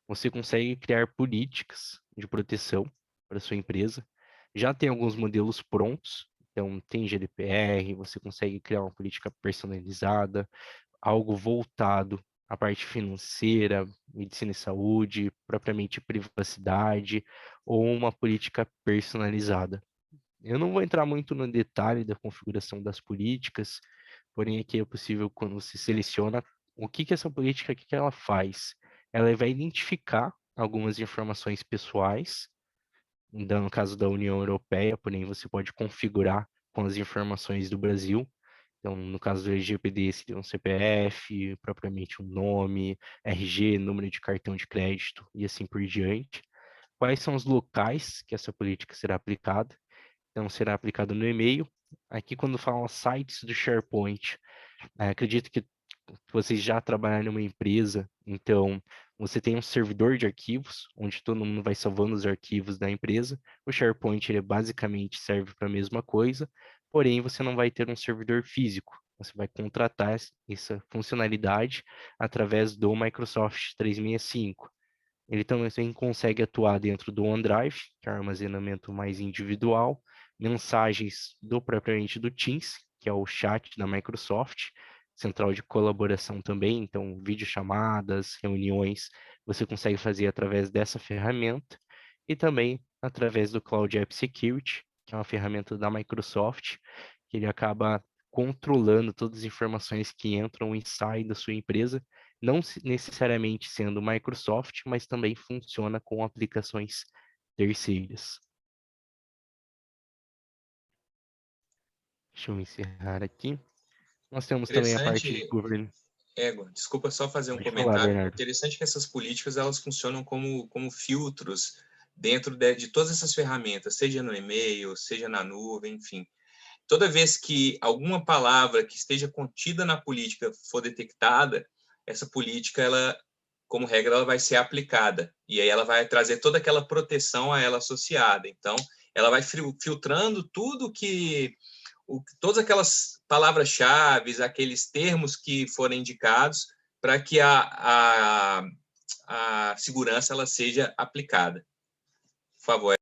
você consegue criar políticas de proteção para sua empresa. Já tem alguns modelos prontos, então tem GDPR, você consegue criar uma política personalizada, algo voltado à parte financeira, medicina e saúde, propriamente privacidade, ou uma política personalizada. Eu não vou entrar muito no detalhe da configuração das políticas, porém aqui é possível quando você seleciona o que essa política, o que ela faz. Ela vai identificar algumas informações pessoais, no caso da União Europeia, porém você pode configurar com as informações do Brasil. Então, no caso do LGPD, seria um CPF, propriamente um nome, RG, número de cartão de crédito e assim por diante. Quais são os locais que essa política será aplicada? Então, será aplicado no e-mail. Aqui, quando falam sites do SharePoint, acredito que vocês já trabalharam em uma empresa, então você tem um servidor de arquivos, onde todo mundo vai salvando os arquivos da empresa. O SharePoint, ele basicamente serve para a mesma coisa, porém você não vai ter um servidor físico. Você vai contratar essa funcionalidade através do Microsoft 365. Ele também consegue atuar dentro do OneDrive, que é o armazenamento mais individual, mensagens propriamente do Teams, que é o chat da Microsoft, central de colaboração também, então videochamadas, reuniões, você consegue fazer através dessa ferramenta e também através do Cloud App Security, que é uma ferramenta da Microsoft, que ele acaba controlando todas as informações que entram e saem da sua empresa, não necessariamente sendo Microsoft, mas também funciona com aplicações terceiras. Deixa eu encerrar aqui. Nós temos também a parte de Interessante, governança. Ego, desculpa só fazer um Pode falar, comentário. Bernardo. Interessante que essas políticas elas funcionam como filtros dentro de todas essas ferramentas, seja no e-mail, seja na nuvem, enfim. Toda vez que alguma palavra que esteja contida na política for detectada, essa política ela como regra, ela vai ser aplicada. E aí ela vai trazer toda aquela proteção a ela associada. Então, ela vai filtrando tudo todas aquelas palavras-chave, aqueles termos que forem indicados para que a segurança ela seja aplicada. Por favor.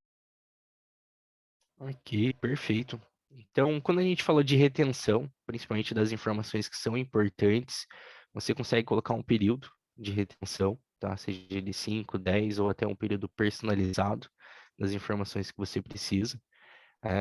Ok, perfeito. Então, quando a gente fala de retenção, principalmente das informações que são importantes, você consegue colocar um período de retenção, tá? Seja de 5, 10 ou até um período personalizado das informações que você precisa.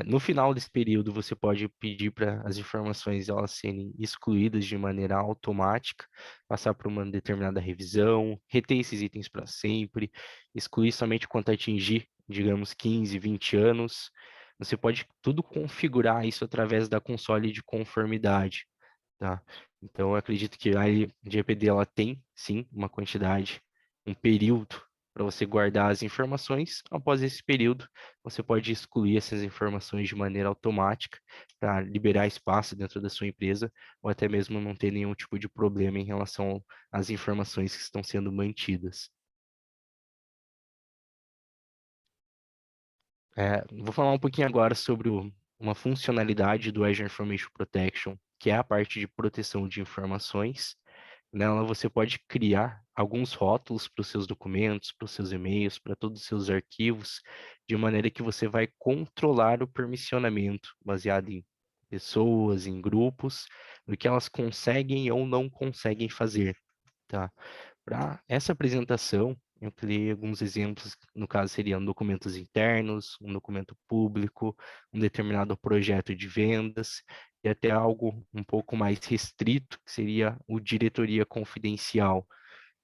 No final desse período, você pode pedir para as informações elas serem excluídas de maneira automática, passar por uma determinada revisão, reter esses itens para sempre, excluir somente quando atingir, digamos, 15, 20 anos. Você pode tudo configurar isso através da console de conformidade, tá? Então, eu acredito que a LGPD ela tem, sim, uma quantidade, um período para você guardar as informações. Após esse período, você pode excluir essas informações de maneira automática para liberar espaço dentro da sua empresa ou até mesmo não ter nenhum tipo de problema em relação às informações que estão sendo mantidas. Vou falar um pouquinho agora sobre uma funcionalidade do Azure Information Protection, que é a parte de proteção de informações. Nela você pode criar alguns rótulos para os seus documentos, para os seus e-mails, para todos os seus arquivos, de maneira que você vai controlar o permissionamento baseado em pessoas, em grupos, do que elas conseguem ou não conseguem fazer, tá? Para essa apresentação, eu criei alguns exemplos, no caso seriam documentos internos, um documento público, um determinado projeto de vendas, e até algo um pouco mais restrito, que seria o diretoria confidencial.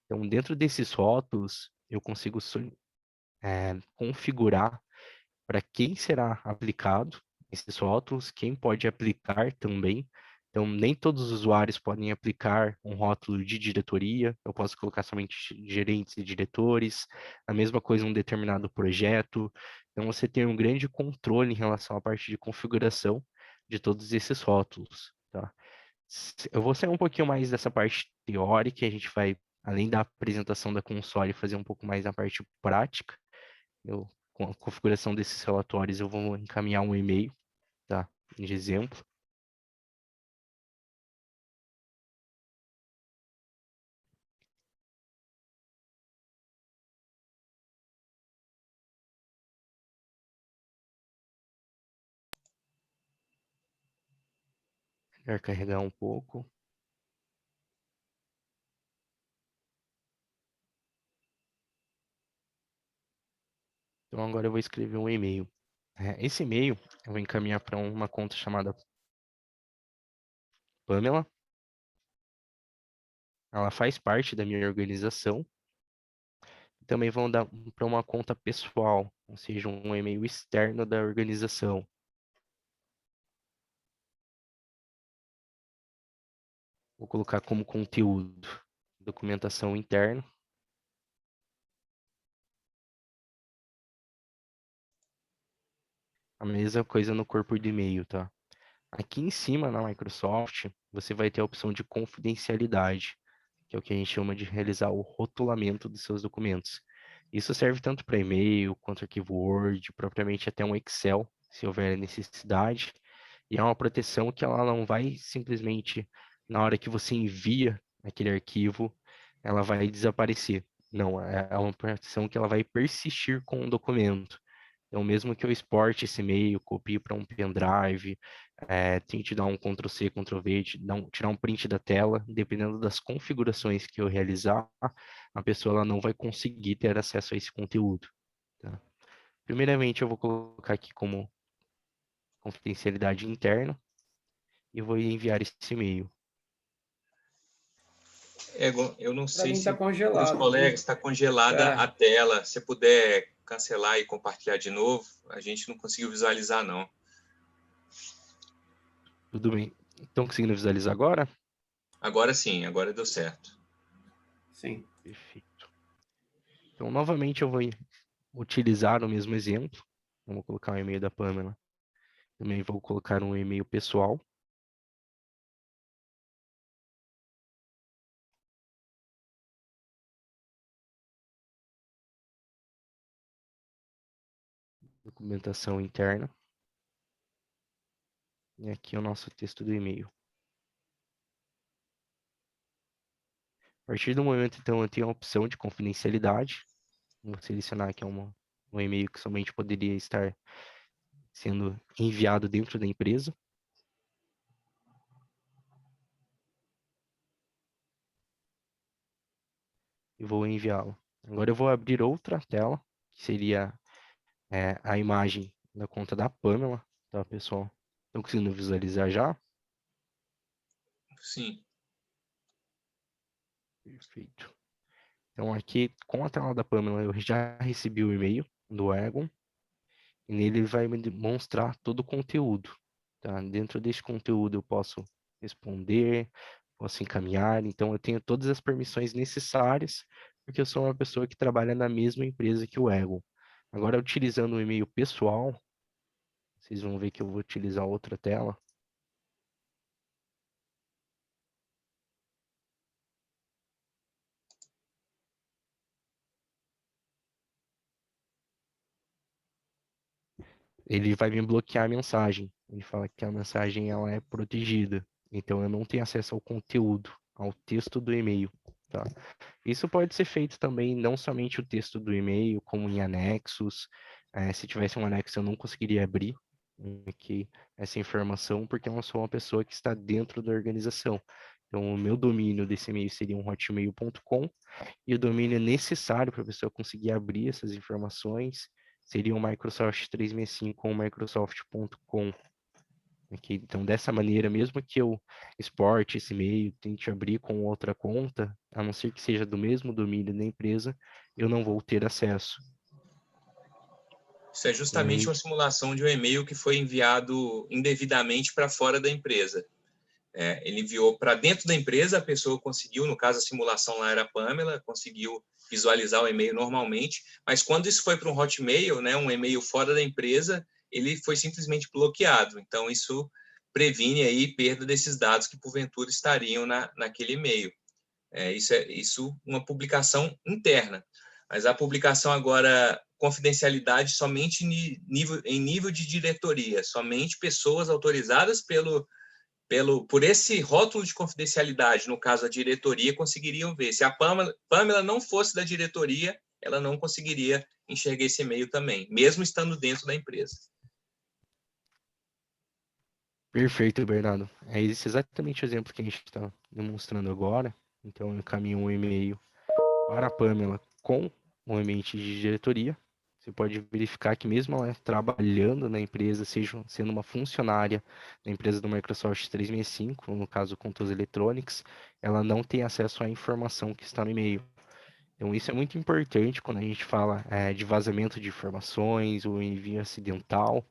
Então, dentro desses rótulos, eu consigo configurar para quem será aplicado esses rótulos, quem pode aplicar também. Então, nem todos os usuários podem aplicar um rótulo de diretoria, eu posso colocar somente gerentes e diretores, a mesma coisa um determinado projeto. Então, você tem um grande controle em relação à parte de configuração de todos esses rótulos, tá? Eu vou sair um pouquinho mais dessa parte teórica, a gente vai, além da apresentação da console, fazer um pouco mais na parte prática. Com a configuração desses relatórios, eu vou encaminhar um e-mail, tá? De exemplo. Vai carregar um pouco. Então, agora eu vou escrever um e-mail. Esse e-mail eu vou encaminhar para uma conta chamada Pamela. Ela faz parte da minha organização. Também vão dar para uma conta pessoal, ou seja, um e-mail externo da organização. Vou colocar como conteúdo documentação interna. A mesma coisa no corpo de e-mail, tá? Aqui em cima na Microsoft, você vai ter a opção de confidencialidade, que é o que a gente chama de realizar o rotulamento dos seus documentos. Isso serve tanto para e-mail quanto arquivo Word, propriamente até um Excel, se houver necessidade. E é uma proteção que ela não vai simplesmente, na hora que você envia aquele arquivo, ela vai desaparecer. Não, é uma proteção que ela vai persistir com o documento. Então, mesmo que eu exporte esse e-mail, copie para um pendrive, tente dar um Ctrl+C, Ctrl+V, tirar um print da tela, dependendo das configurações que eu realizar, a pessoa ela não vai conseguir ter acesso a esse conteúdo, tá? Primeiramente, eu vou colocar aqui como confidencialidade interna e vou enviar esse e-mail. Eu não Para sei mim está se para os congelado, colegas viu? está congelada a tela. Se puder cancelar e compartilhar de novo, a gente não conseguiu visualizar, não. Tudo bem. Estão conseguindo visualizar agora? Agora sim, agora deu certo. Sim. Perfeito. Então, novamente, eu vou utilizar o mesmo exemplo. Vou colocar o e-mail da Pamela. Também vou colocar um e-mail pessoal. documentação interna. E aqui é o nosso texto do e-mail. A partir do momento, então, eu tenho a opção de confidencialidade. Vou selecionar aqui um e-mail que somente poderia estar sendo enviado dentro da empresa. E vou enviá-lo. Agora eu vou abrir outra tela, que seria a imagem da conta da Pamela, tá, pessoal? Estão conseguindo visualizar já? Sim. Perfeito. Então aqui, com a tela da Pamela, eu já recebi o e-mail do Egon, e nele ele vai me demonstrar todo o conteúdo, tá? Dentro desse conteúdo eu posso responder, posso encaminhar, então eu tenho todas as permissões necessárias, porque eu sou uma pessoa que trabalha na mesma empresa que o Egon. Agora, utilizando o e-mail pessoal, vocês vão ver que eu vou utilizar outra tela. Ele vai me bloquear a mensagem. Ele fala que a mensagem ela é protegida. Então eu não tenho acesso ao conteúdo, ao texto do e-mail, tá? Isso pode ser feito também, não somente o texto do e-mail, como em anexos. Se tivesse um anexo, eu não conseguiria abrir aqui essa informação, porque eu não sou uma pessoa que está dentro da organização. Então, o meu domínio desse e-mail seria um hotmail.com, e o domínio necessário para a pessoa conseguir abrir essas informações seria o Microsoft 365 ou Microsoft.com. Okay? Então, dessa maneira, mesmo que eu exporte esse e-mail, tente abrir com outra conta, a não ser que seja do mesmo domínio da empresa, eu não vou ter acesso. Isso é justamente uma simulação de um e-mail que foi enviado indevidamente para fora da empresa. Ele enviou para dentro da empresa, a pessoa conseguiu, no caso a simulação lá era a Pamela, conseguiu visualizar o e-mail normalmente, mas quando isso foi para um Hotmail, né, um e-mail fora da empresa, ele foi simplesmente bloqueado. Então, isso previne aí perda desses dados que porventura estariam naquele e-mail. Isso uma publicação interna. Mas a publicação agora, confidencialidade somente em nível de diretoria, somente pessoas autorizadas por esse rótulo de confidencialidade, no caso a diretoria, conseguiriam ver. Se a Pamela não fosse da diretoria, ela não conseguiria enxergar esse e-mail também, mesmo estando dentro da empresa. Perfeito, Bernardo. É esse exatamente o exemplo que a gente está demonstrando agora. Então, eu encaminho um e-mail para a Pamela com o ambiente de diretoria. Você pode verificar que mesmo ela trabalhando na empresa, seja sendo uma funcionária da empresa do Microsoft 365, no caso Controls Electronics, ela não tem acesso à informação que está no e-mail. Então isso é muito importante quando a gente fala de vazamento de informações ou envio acidental,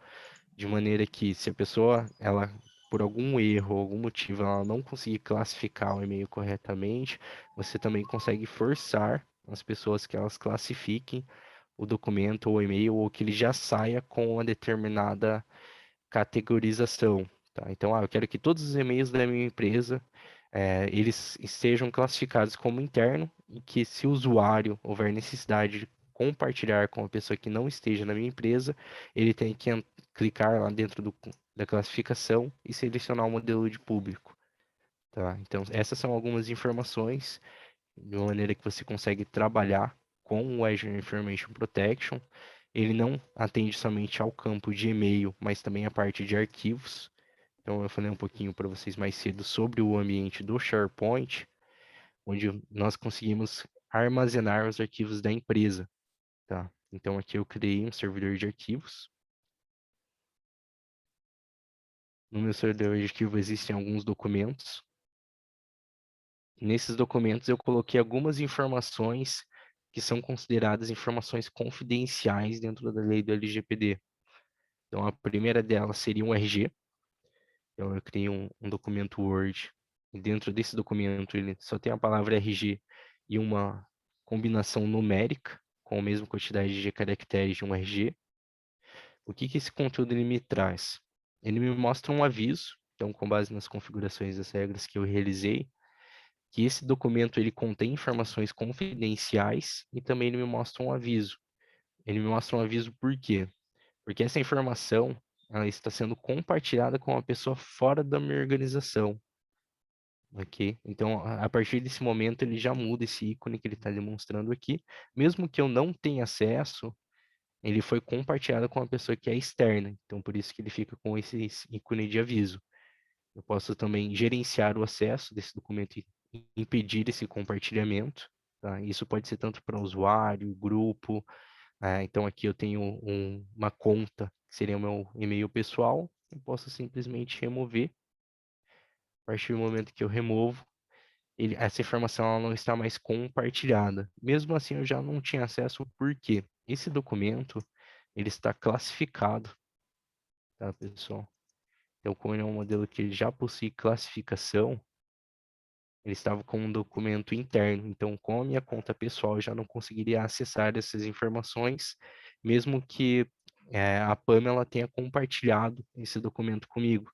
de maneira que se a pessoa, ela por algum erro, algum motivo, ela não conseguir classificar o e-mail corretamente, você também consegue forçar as pessoas que elas classifiquem o documento ou e-mail, ou que ele já saia com uma determinada categorização, tá? Então, eu quero que todos os e-mails da minha empresa, eles sejam classificados como interno, e que se o usuário houver necessidade de compartilhar com a pessoa que não esteja na minha empresa, ele tem que clicar lá dentro da classificação e selecionar o modelo de público, tá? Então, essas são algumas informações de uma maneira que você consegue trabalhar com o Azure Information Protection. Ele não atende somente ao campo de e-mail, mas também a parte de arquivos. Então, eu falei um pouquinho para vocês mais cedo sobre o ambiente do SharePoint, onde nós conseguimos armazenar os arquivos da empresa, tá? Então, aqui eu criei um servidor de arquivos. No meu servidor de arquivo existem alguns documentos. Nesses documentos eu coloquei algumas informações que são consideradas informações confidenciais dentro da lei do LGPD. Então, a primeira delas seria um RG. Então, eu criei um documento Word, e dentro desse documento ele só tem a palavra RG e uma combinação numérica com a mesma quantidade de caracteres de um RG. O que esse conteúdo ele me traz? Ele me mostra um aviso, então, com base nas configurações das regras que eu realizei, que esse documento ele contém informações confidenciais, e também ele me mostra um aviso. Ele me mostra um aviso por quê? Porque essa informação, ela está sendo compartilhada com uma pessoa fora da minha organização, ok? Então, a partir desse momento, ele já muda esse ícone que ele está demonstrando aqui. Mesmo que eu não tenha acesso, ele foi compartilhado com uma pessoa que é externa. Então, por isso que ele fica com esse ícone de aviso. Eu posso também gerenciar o acesso desse documento e impedir esse compartilhamento. Tá? Isso pode ser tanto para usuário, grupo. Então, aqui eu tenho uma conta, que seria o meu e-mail pessoal. Eu posso simplesmente remover. A partir do momento que eu removo, essa informação ela não está mais compartilhada. Mesmo assim, eu já não tinha acesso, porque esse documento ele está classificado, tá, pessoal? Então, como ele é um modelo que ele já possui classificação, ele estava com um documento interno. Então, com a minha conta pessoal, eu já não conseguiria acessar essas informações, mesmo que a Pamela tenha compartilhado esse documento comigo,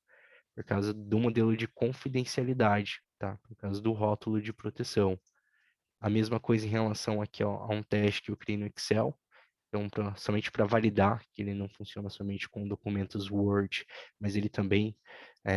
por causa do modelo de confidencialidade, tá? Por causa do rótulo de proteção. A mesma coisa em relação aqui ó, a um teste que eu criei no Excel. Então, somente para validar que ele não funciona somente com documentos Word, mas ele também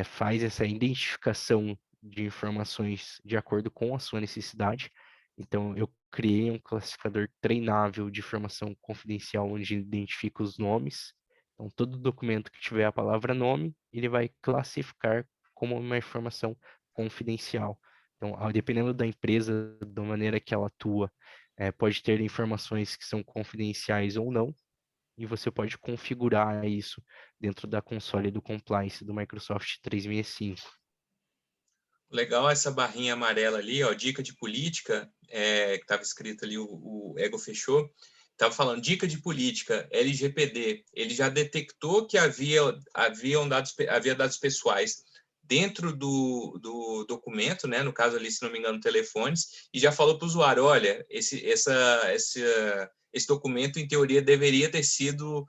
faz essa identificação de informações de acordo com a sua necessidade. Então, eu criei um classificador treinável de informação confidencial, onde ele identifica os nomes. Então, todo documento que tiver a palavra nome, ele vai classificar como uma informação confidencial. Então, dependendo da empresa, da maneira que ela atua, pode ter informações que são confidenciais ou não, e você pode configurar isso dentro da console do compliance do Microsoft 365. Legal essa barrinha amarela ali, ó, dica de política, que estava escrito ali, o Ego fechou, estava falando dica de política, LGPD, ele já detectou que havia dados pessoais dentro do documento, né, no caso ali, se não me engano, telefones, e já falou para o usuário, olha, esse documento, em teoria, deveria ter sido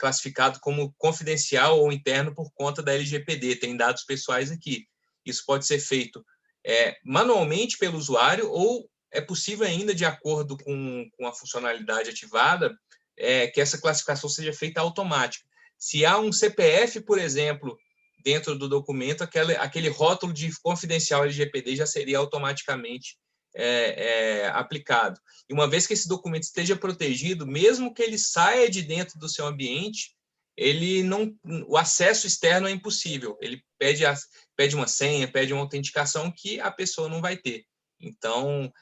classificado como confidencial ou interno por conta da LGPD, tem dados pessoais aqui. Isso pode ser feito manualmente pelo usuário ou é possível ainda, de acordo com a funcionalidade ativada, que essa classificação seja feita automática. Se há um CPF, por exemplo, dentro do documento, aquele rótulo de confidencial LGPD já seria automaticamente aplicado. E uma vez que esse documento esteja protegido, mesmo que ele saia de dentro do seu ambiente, o acesso externo é impossível. Ele pede uma senha, pede uma autenticação que a pessoa não vai ter. Então,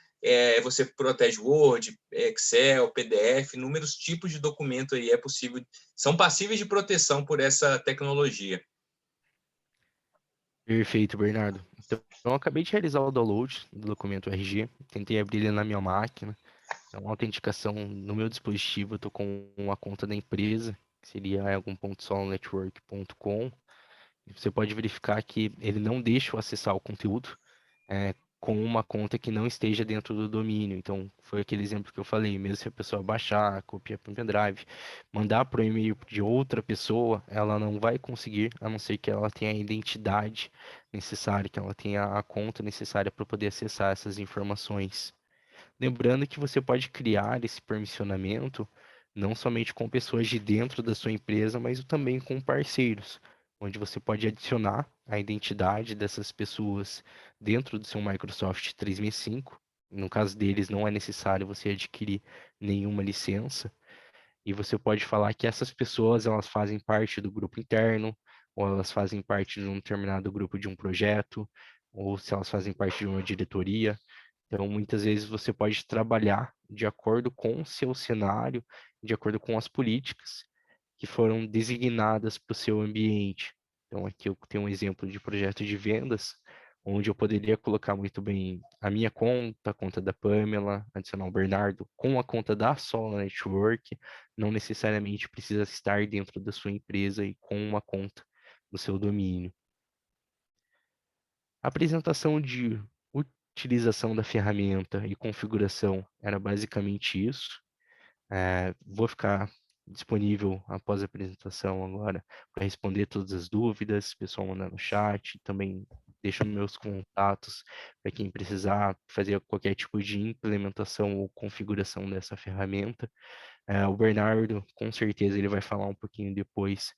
você protege Word, Excel, PDF, inúmeros tipos de documento aí são passíveis de proteção por essa tecnologia. Perfeito, Bernardo. Então, eu acabei de realizar o download do documento RG, tentei abrir ele na minha máquina. Então, a autenticação no meu dispositivo, eu estou com a conta da empresa, que seria algum.solonetwork.com. Você pode verificar que ele não deixa eu acessar o conteúdo com uma conta que não esteja dentro do domínio. Então, foi aquele exemplo que eu falei, mesmo se a pessoa baixar, copiar para o pendrive, mandar para o e-mail de outra pessoa, ela não vai conseguir, a não ser que ela tenha a identidade necessária, que ela tenha a conta necessária para poder acessar essas informações. Lembrando que você pode criar esse permissionamento não somente com pessoas de dentro da sua empresa, mas também com parceiros, onde você pode adicionar a identidade dessas pessoas dentro do seu Microsoft 365. No caso deles, não é necessário você adquirir nenhuma licença. E você pode falar que essas pessoas elas fazem parte do grupo interno, ou elas fazem parte de um determinado grupo de um projeto, ou se elas fazem parte de uma diretoria. Então, muitas vezes você pode trabalhar de acordo com o seu cenário, de acordo com as políticas que foram designadas para o seu ambiente. Então, aqui eu tenho um exemplo de projeto de vendas, onde eu poderia colocar muito bem a minha conta, a conta da Pamela, adicionar o Bernardo, com a conta da Solo Network, não necessariamente precisa estar dentro da sua empresa e com uma conta no seu domínio. A apresentação de utilização da ferramenta e configuração era basicamente isso. Vou ficar disponível após a apresentação agora para responder todas as dúvidas, o pessoal manda no chat, também deixo meus contatos para quem precisar fazer qualquer tipo de implementação ou configuração dessa ferramenta. O Bernardo, com certeza, ele vai falar um pouquinho depois,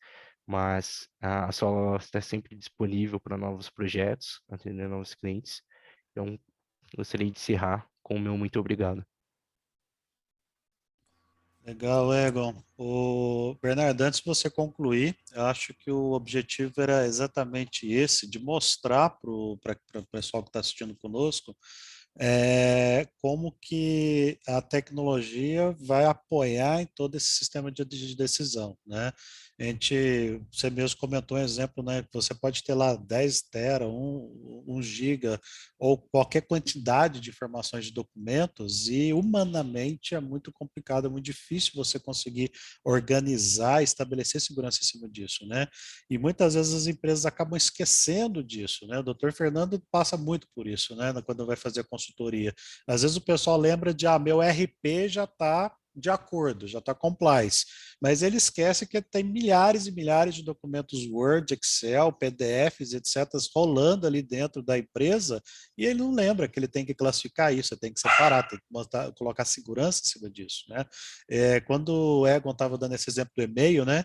mas a Sola está sempre disponível para novos projetos, atender novos clientes. Então, gostaria de encerrar com o meu muito obrigado. Legal, Egon. O Bernardo, antes de você concluir, eu acho que o objetivo era exatamente esse, de mostrar para o pessoal que está assistindo conosco como que a tecnologia vai apoiar em todo esse sistema de decisão, né? Você mesmo comentou um exemplo, né? Que você pode ter lá 10 tera, 1 giga, ou qualquer quantidade de informações de documentos, e humanamente é muito complicado, é muito difícil você conseguir organizar, estabelecer segurança em cima disso, né? E muitas vezes as empresas acabam esquecendo disso, né? O Dr. Fernando passa muito por isso, né? Quando vai fazer a consultoria. Às vezes o pessoal lembra de, meu RP já está de acordo, já está compliance, mas ele esquece que tem milhares e milhares de documentos Word, Excel, PDFs, etc., rolando ali dentro da empresa, e ele não lembra que ele tem que classificar isso, tem que separar, tem que colocar segurança em cima disso, né? Quando o Egon estava dando esse exemplo do e-mail, né?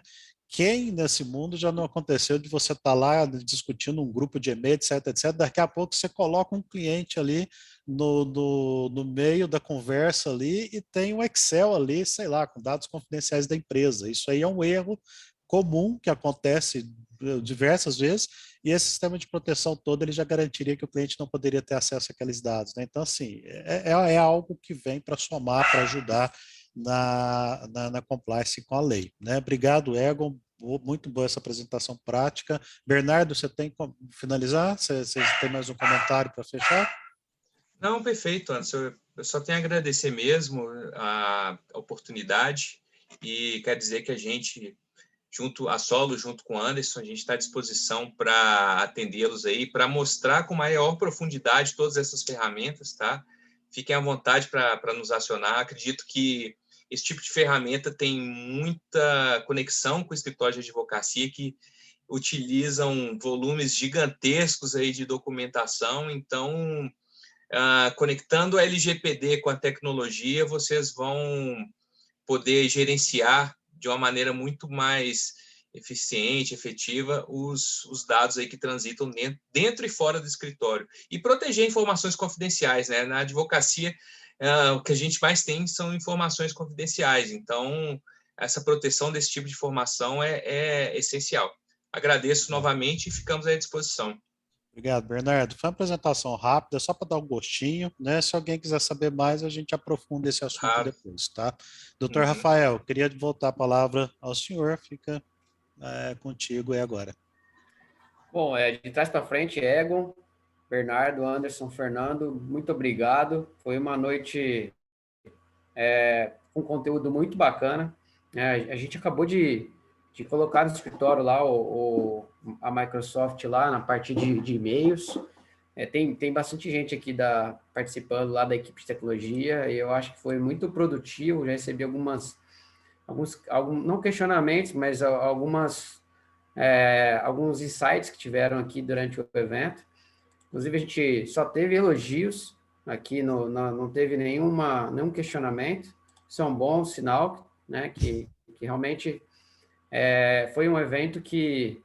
Quem nesse mundo já não aconteceu de você estar lá discutindo um grupo de e-mail, etc, etc, daqui a pouco você coloca um cliente ali no meio da conversa ali e tem um Excel ali, sei lá, com dados confidenciais da empresa. Isso aí é um erro comum que acontece diversas vezes, e esse sistema de proteção todo ele já garantiria que o cliente não poderia ter acesso àqueles dados, né? Então, assim, é algo que vem para somar, para ajudar na compliance com a lei, né? Obrigado, Egon. Muito boa essa apresentação prática. Bernardo, você tem como finalizar? Você tem mais um comentário para fechar? Não, perfeito, Anderson. Eu só tenho a agradecer mesmo a oportunidade e quero dizer que a gente, a Solo, junto com o Anderson, a gente está à disposição para atendê-los aí, para mostrar com maior profundidade todas essas ferramentas, tá? Fiquem à vontade para nos acionar. Acredito que esse tipo de ferramenta tem muita conexão com o escritório de advocacia que utilizam volumes gigantescos aí de documentação, então conectando a LGPD com a tecnologia, vocês vão poder gerenciar de uma maneira muito mais eficiente, efetiva, os dados aí que transitam dentro e fora do escritório. E proteger informações confidenciais, né? Na advocacia, o que a gente mais tem são informações confidenciais. Então, essa proteção desse tipo de informação é essencial. Agradeço novamente e ficamos à disposição. Obrigado, Bernardo. Foi uma apresentação rápida, só para dar um gostinho, né? Se alguém quiser saber mais, a gente aprofunda esse assunto depois, tá? Doutor Rafael, queria voltar a palavra ao senhor, fica contigo aí agora. Bom, de trás para frente, Egon, Bernardo, Anderson, Fernando, muito obrigado. Foi uma noite com conteúdo muito bacana. A gente acabou de colocar no escritório lá a Microsoft lá na parte de e-mails. Tem bastante gente aqui participando lá da equipe de tecnologia e eu acho que foi muito produtivo. Já recebi alguns não questionamentos, mas alguns insights que tiveram aqui durante o evento. Inclusive, a gente só teve elogios aqui, não teve nenhum questionamento. Isso é um bom sinal, né? Que realmente foi um evento que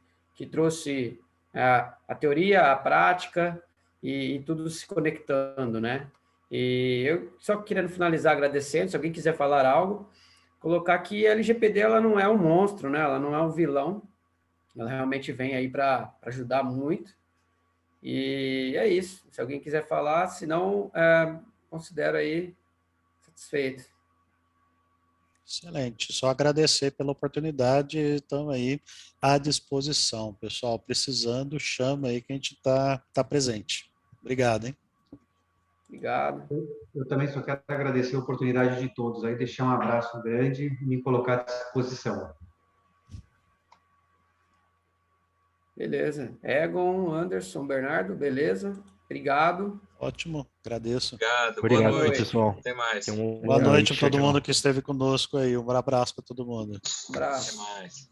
trouxe a teoria, a prática e tudo se conectando, né? E eu só querendo finalizar agradecendo, se alguém quiser falar algo, colocar que a LGPD ela não é um monstro, né? Ela não é um vilão, ela realmente vem aí para ajudar muito. E é isso. Se alguém quiser falar, se não, considero aí satisfeito. Excelente. Só agradecer pela oportunidade. Estamos aí à disposição. Pessoal, precisando, chama aí que a gente está presente. Obrigado, hein? Obrigado. Eu também só quero agradecer a oportunidade de todos aí, deixar um abraço grande e me colocar à disposição. Beleza. Egon, Anderson, Bernardo, beleza? Obrigado. Ótimo, agradeço. Obrigado, boa noite, pessoal. Até mais. Boa noite a todo mundo que esteve conosco aí. Um abraço para todo mundo. Um abraço. Até mais.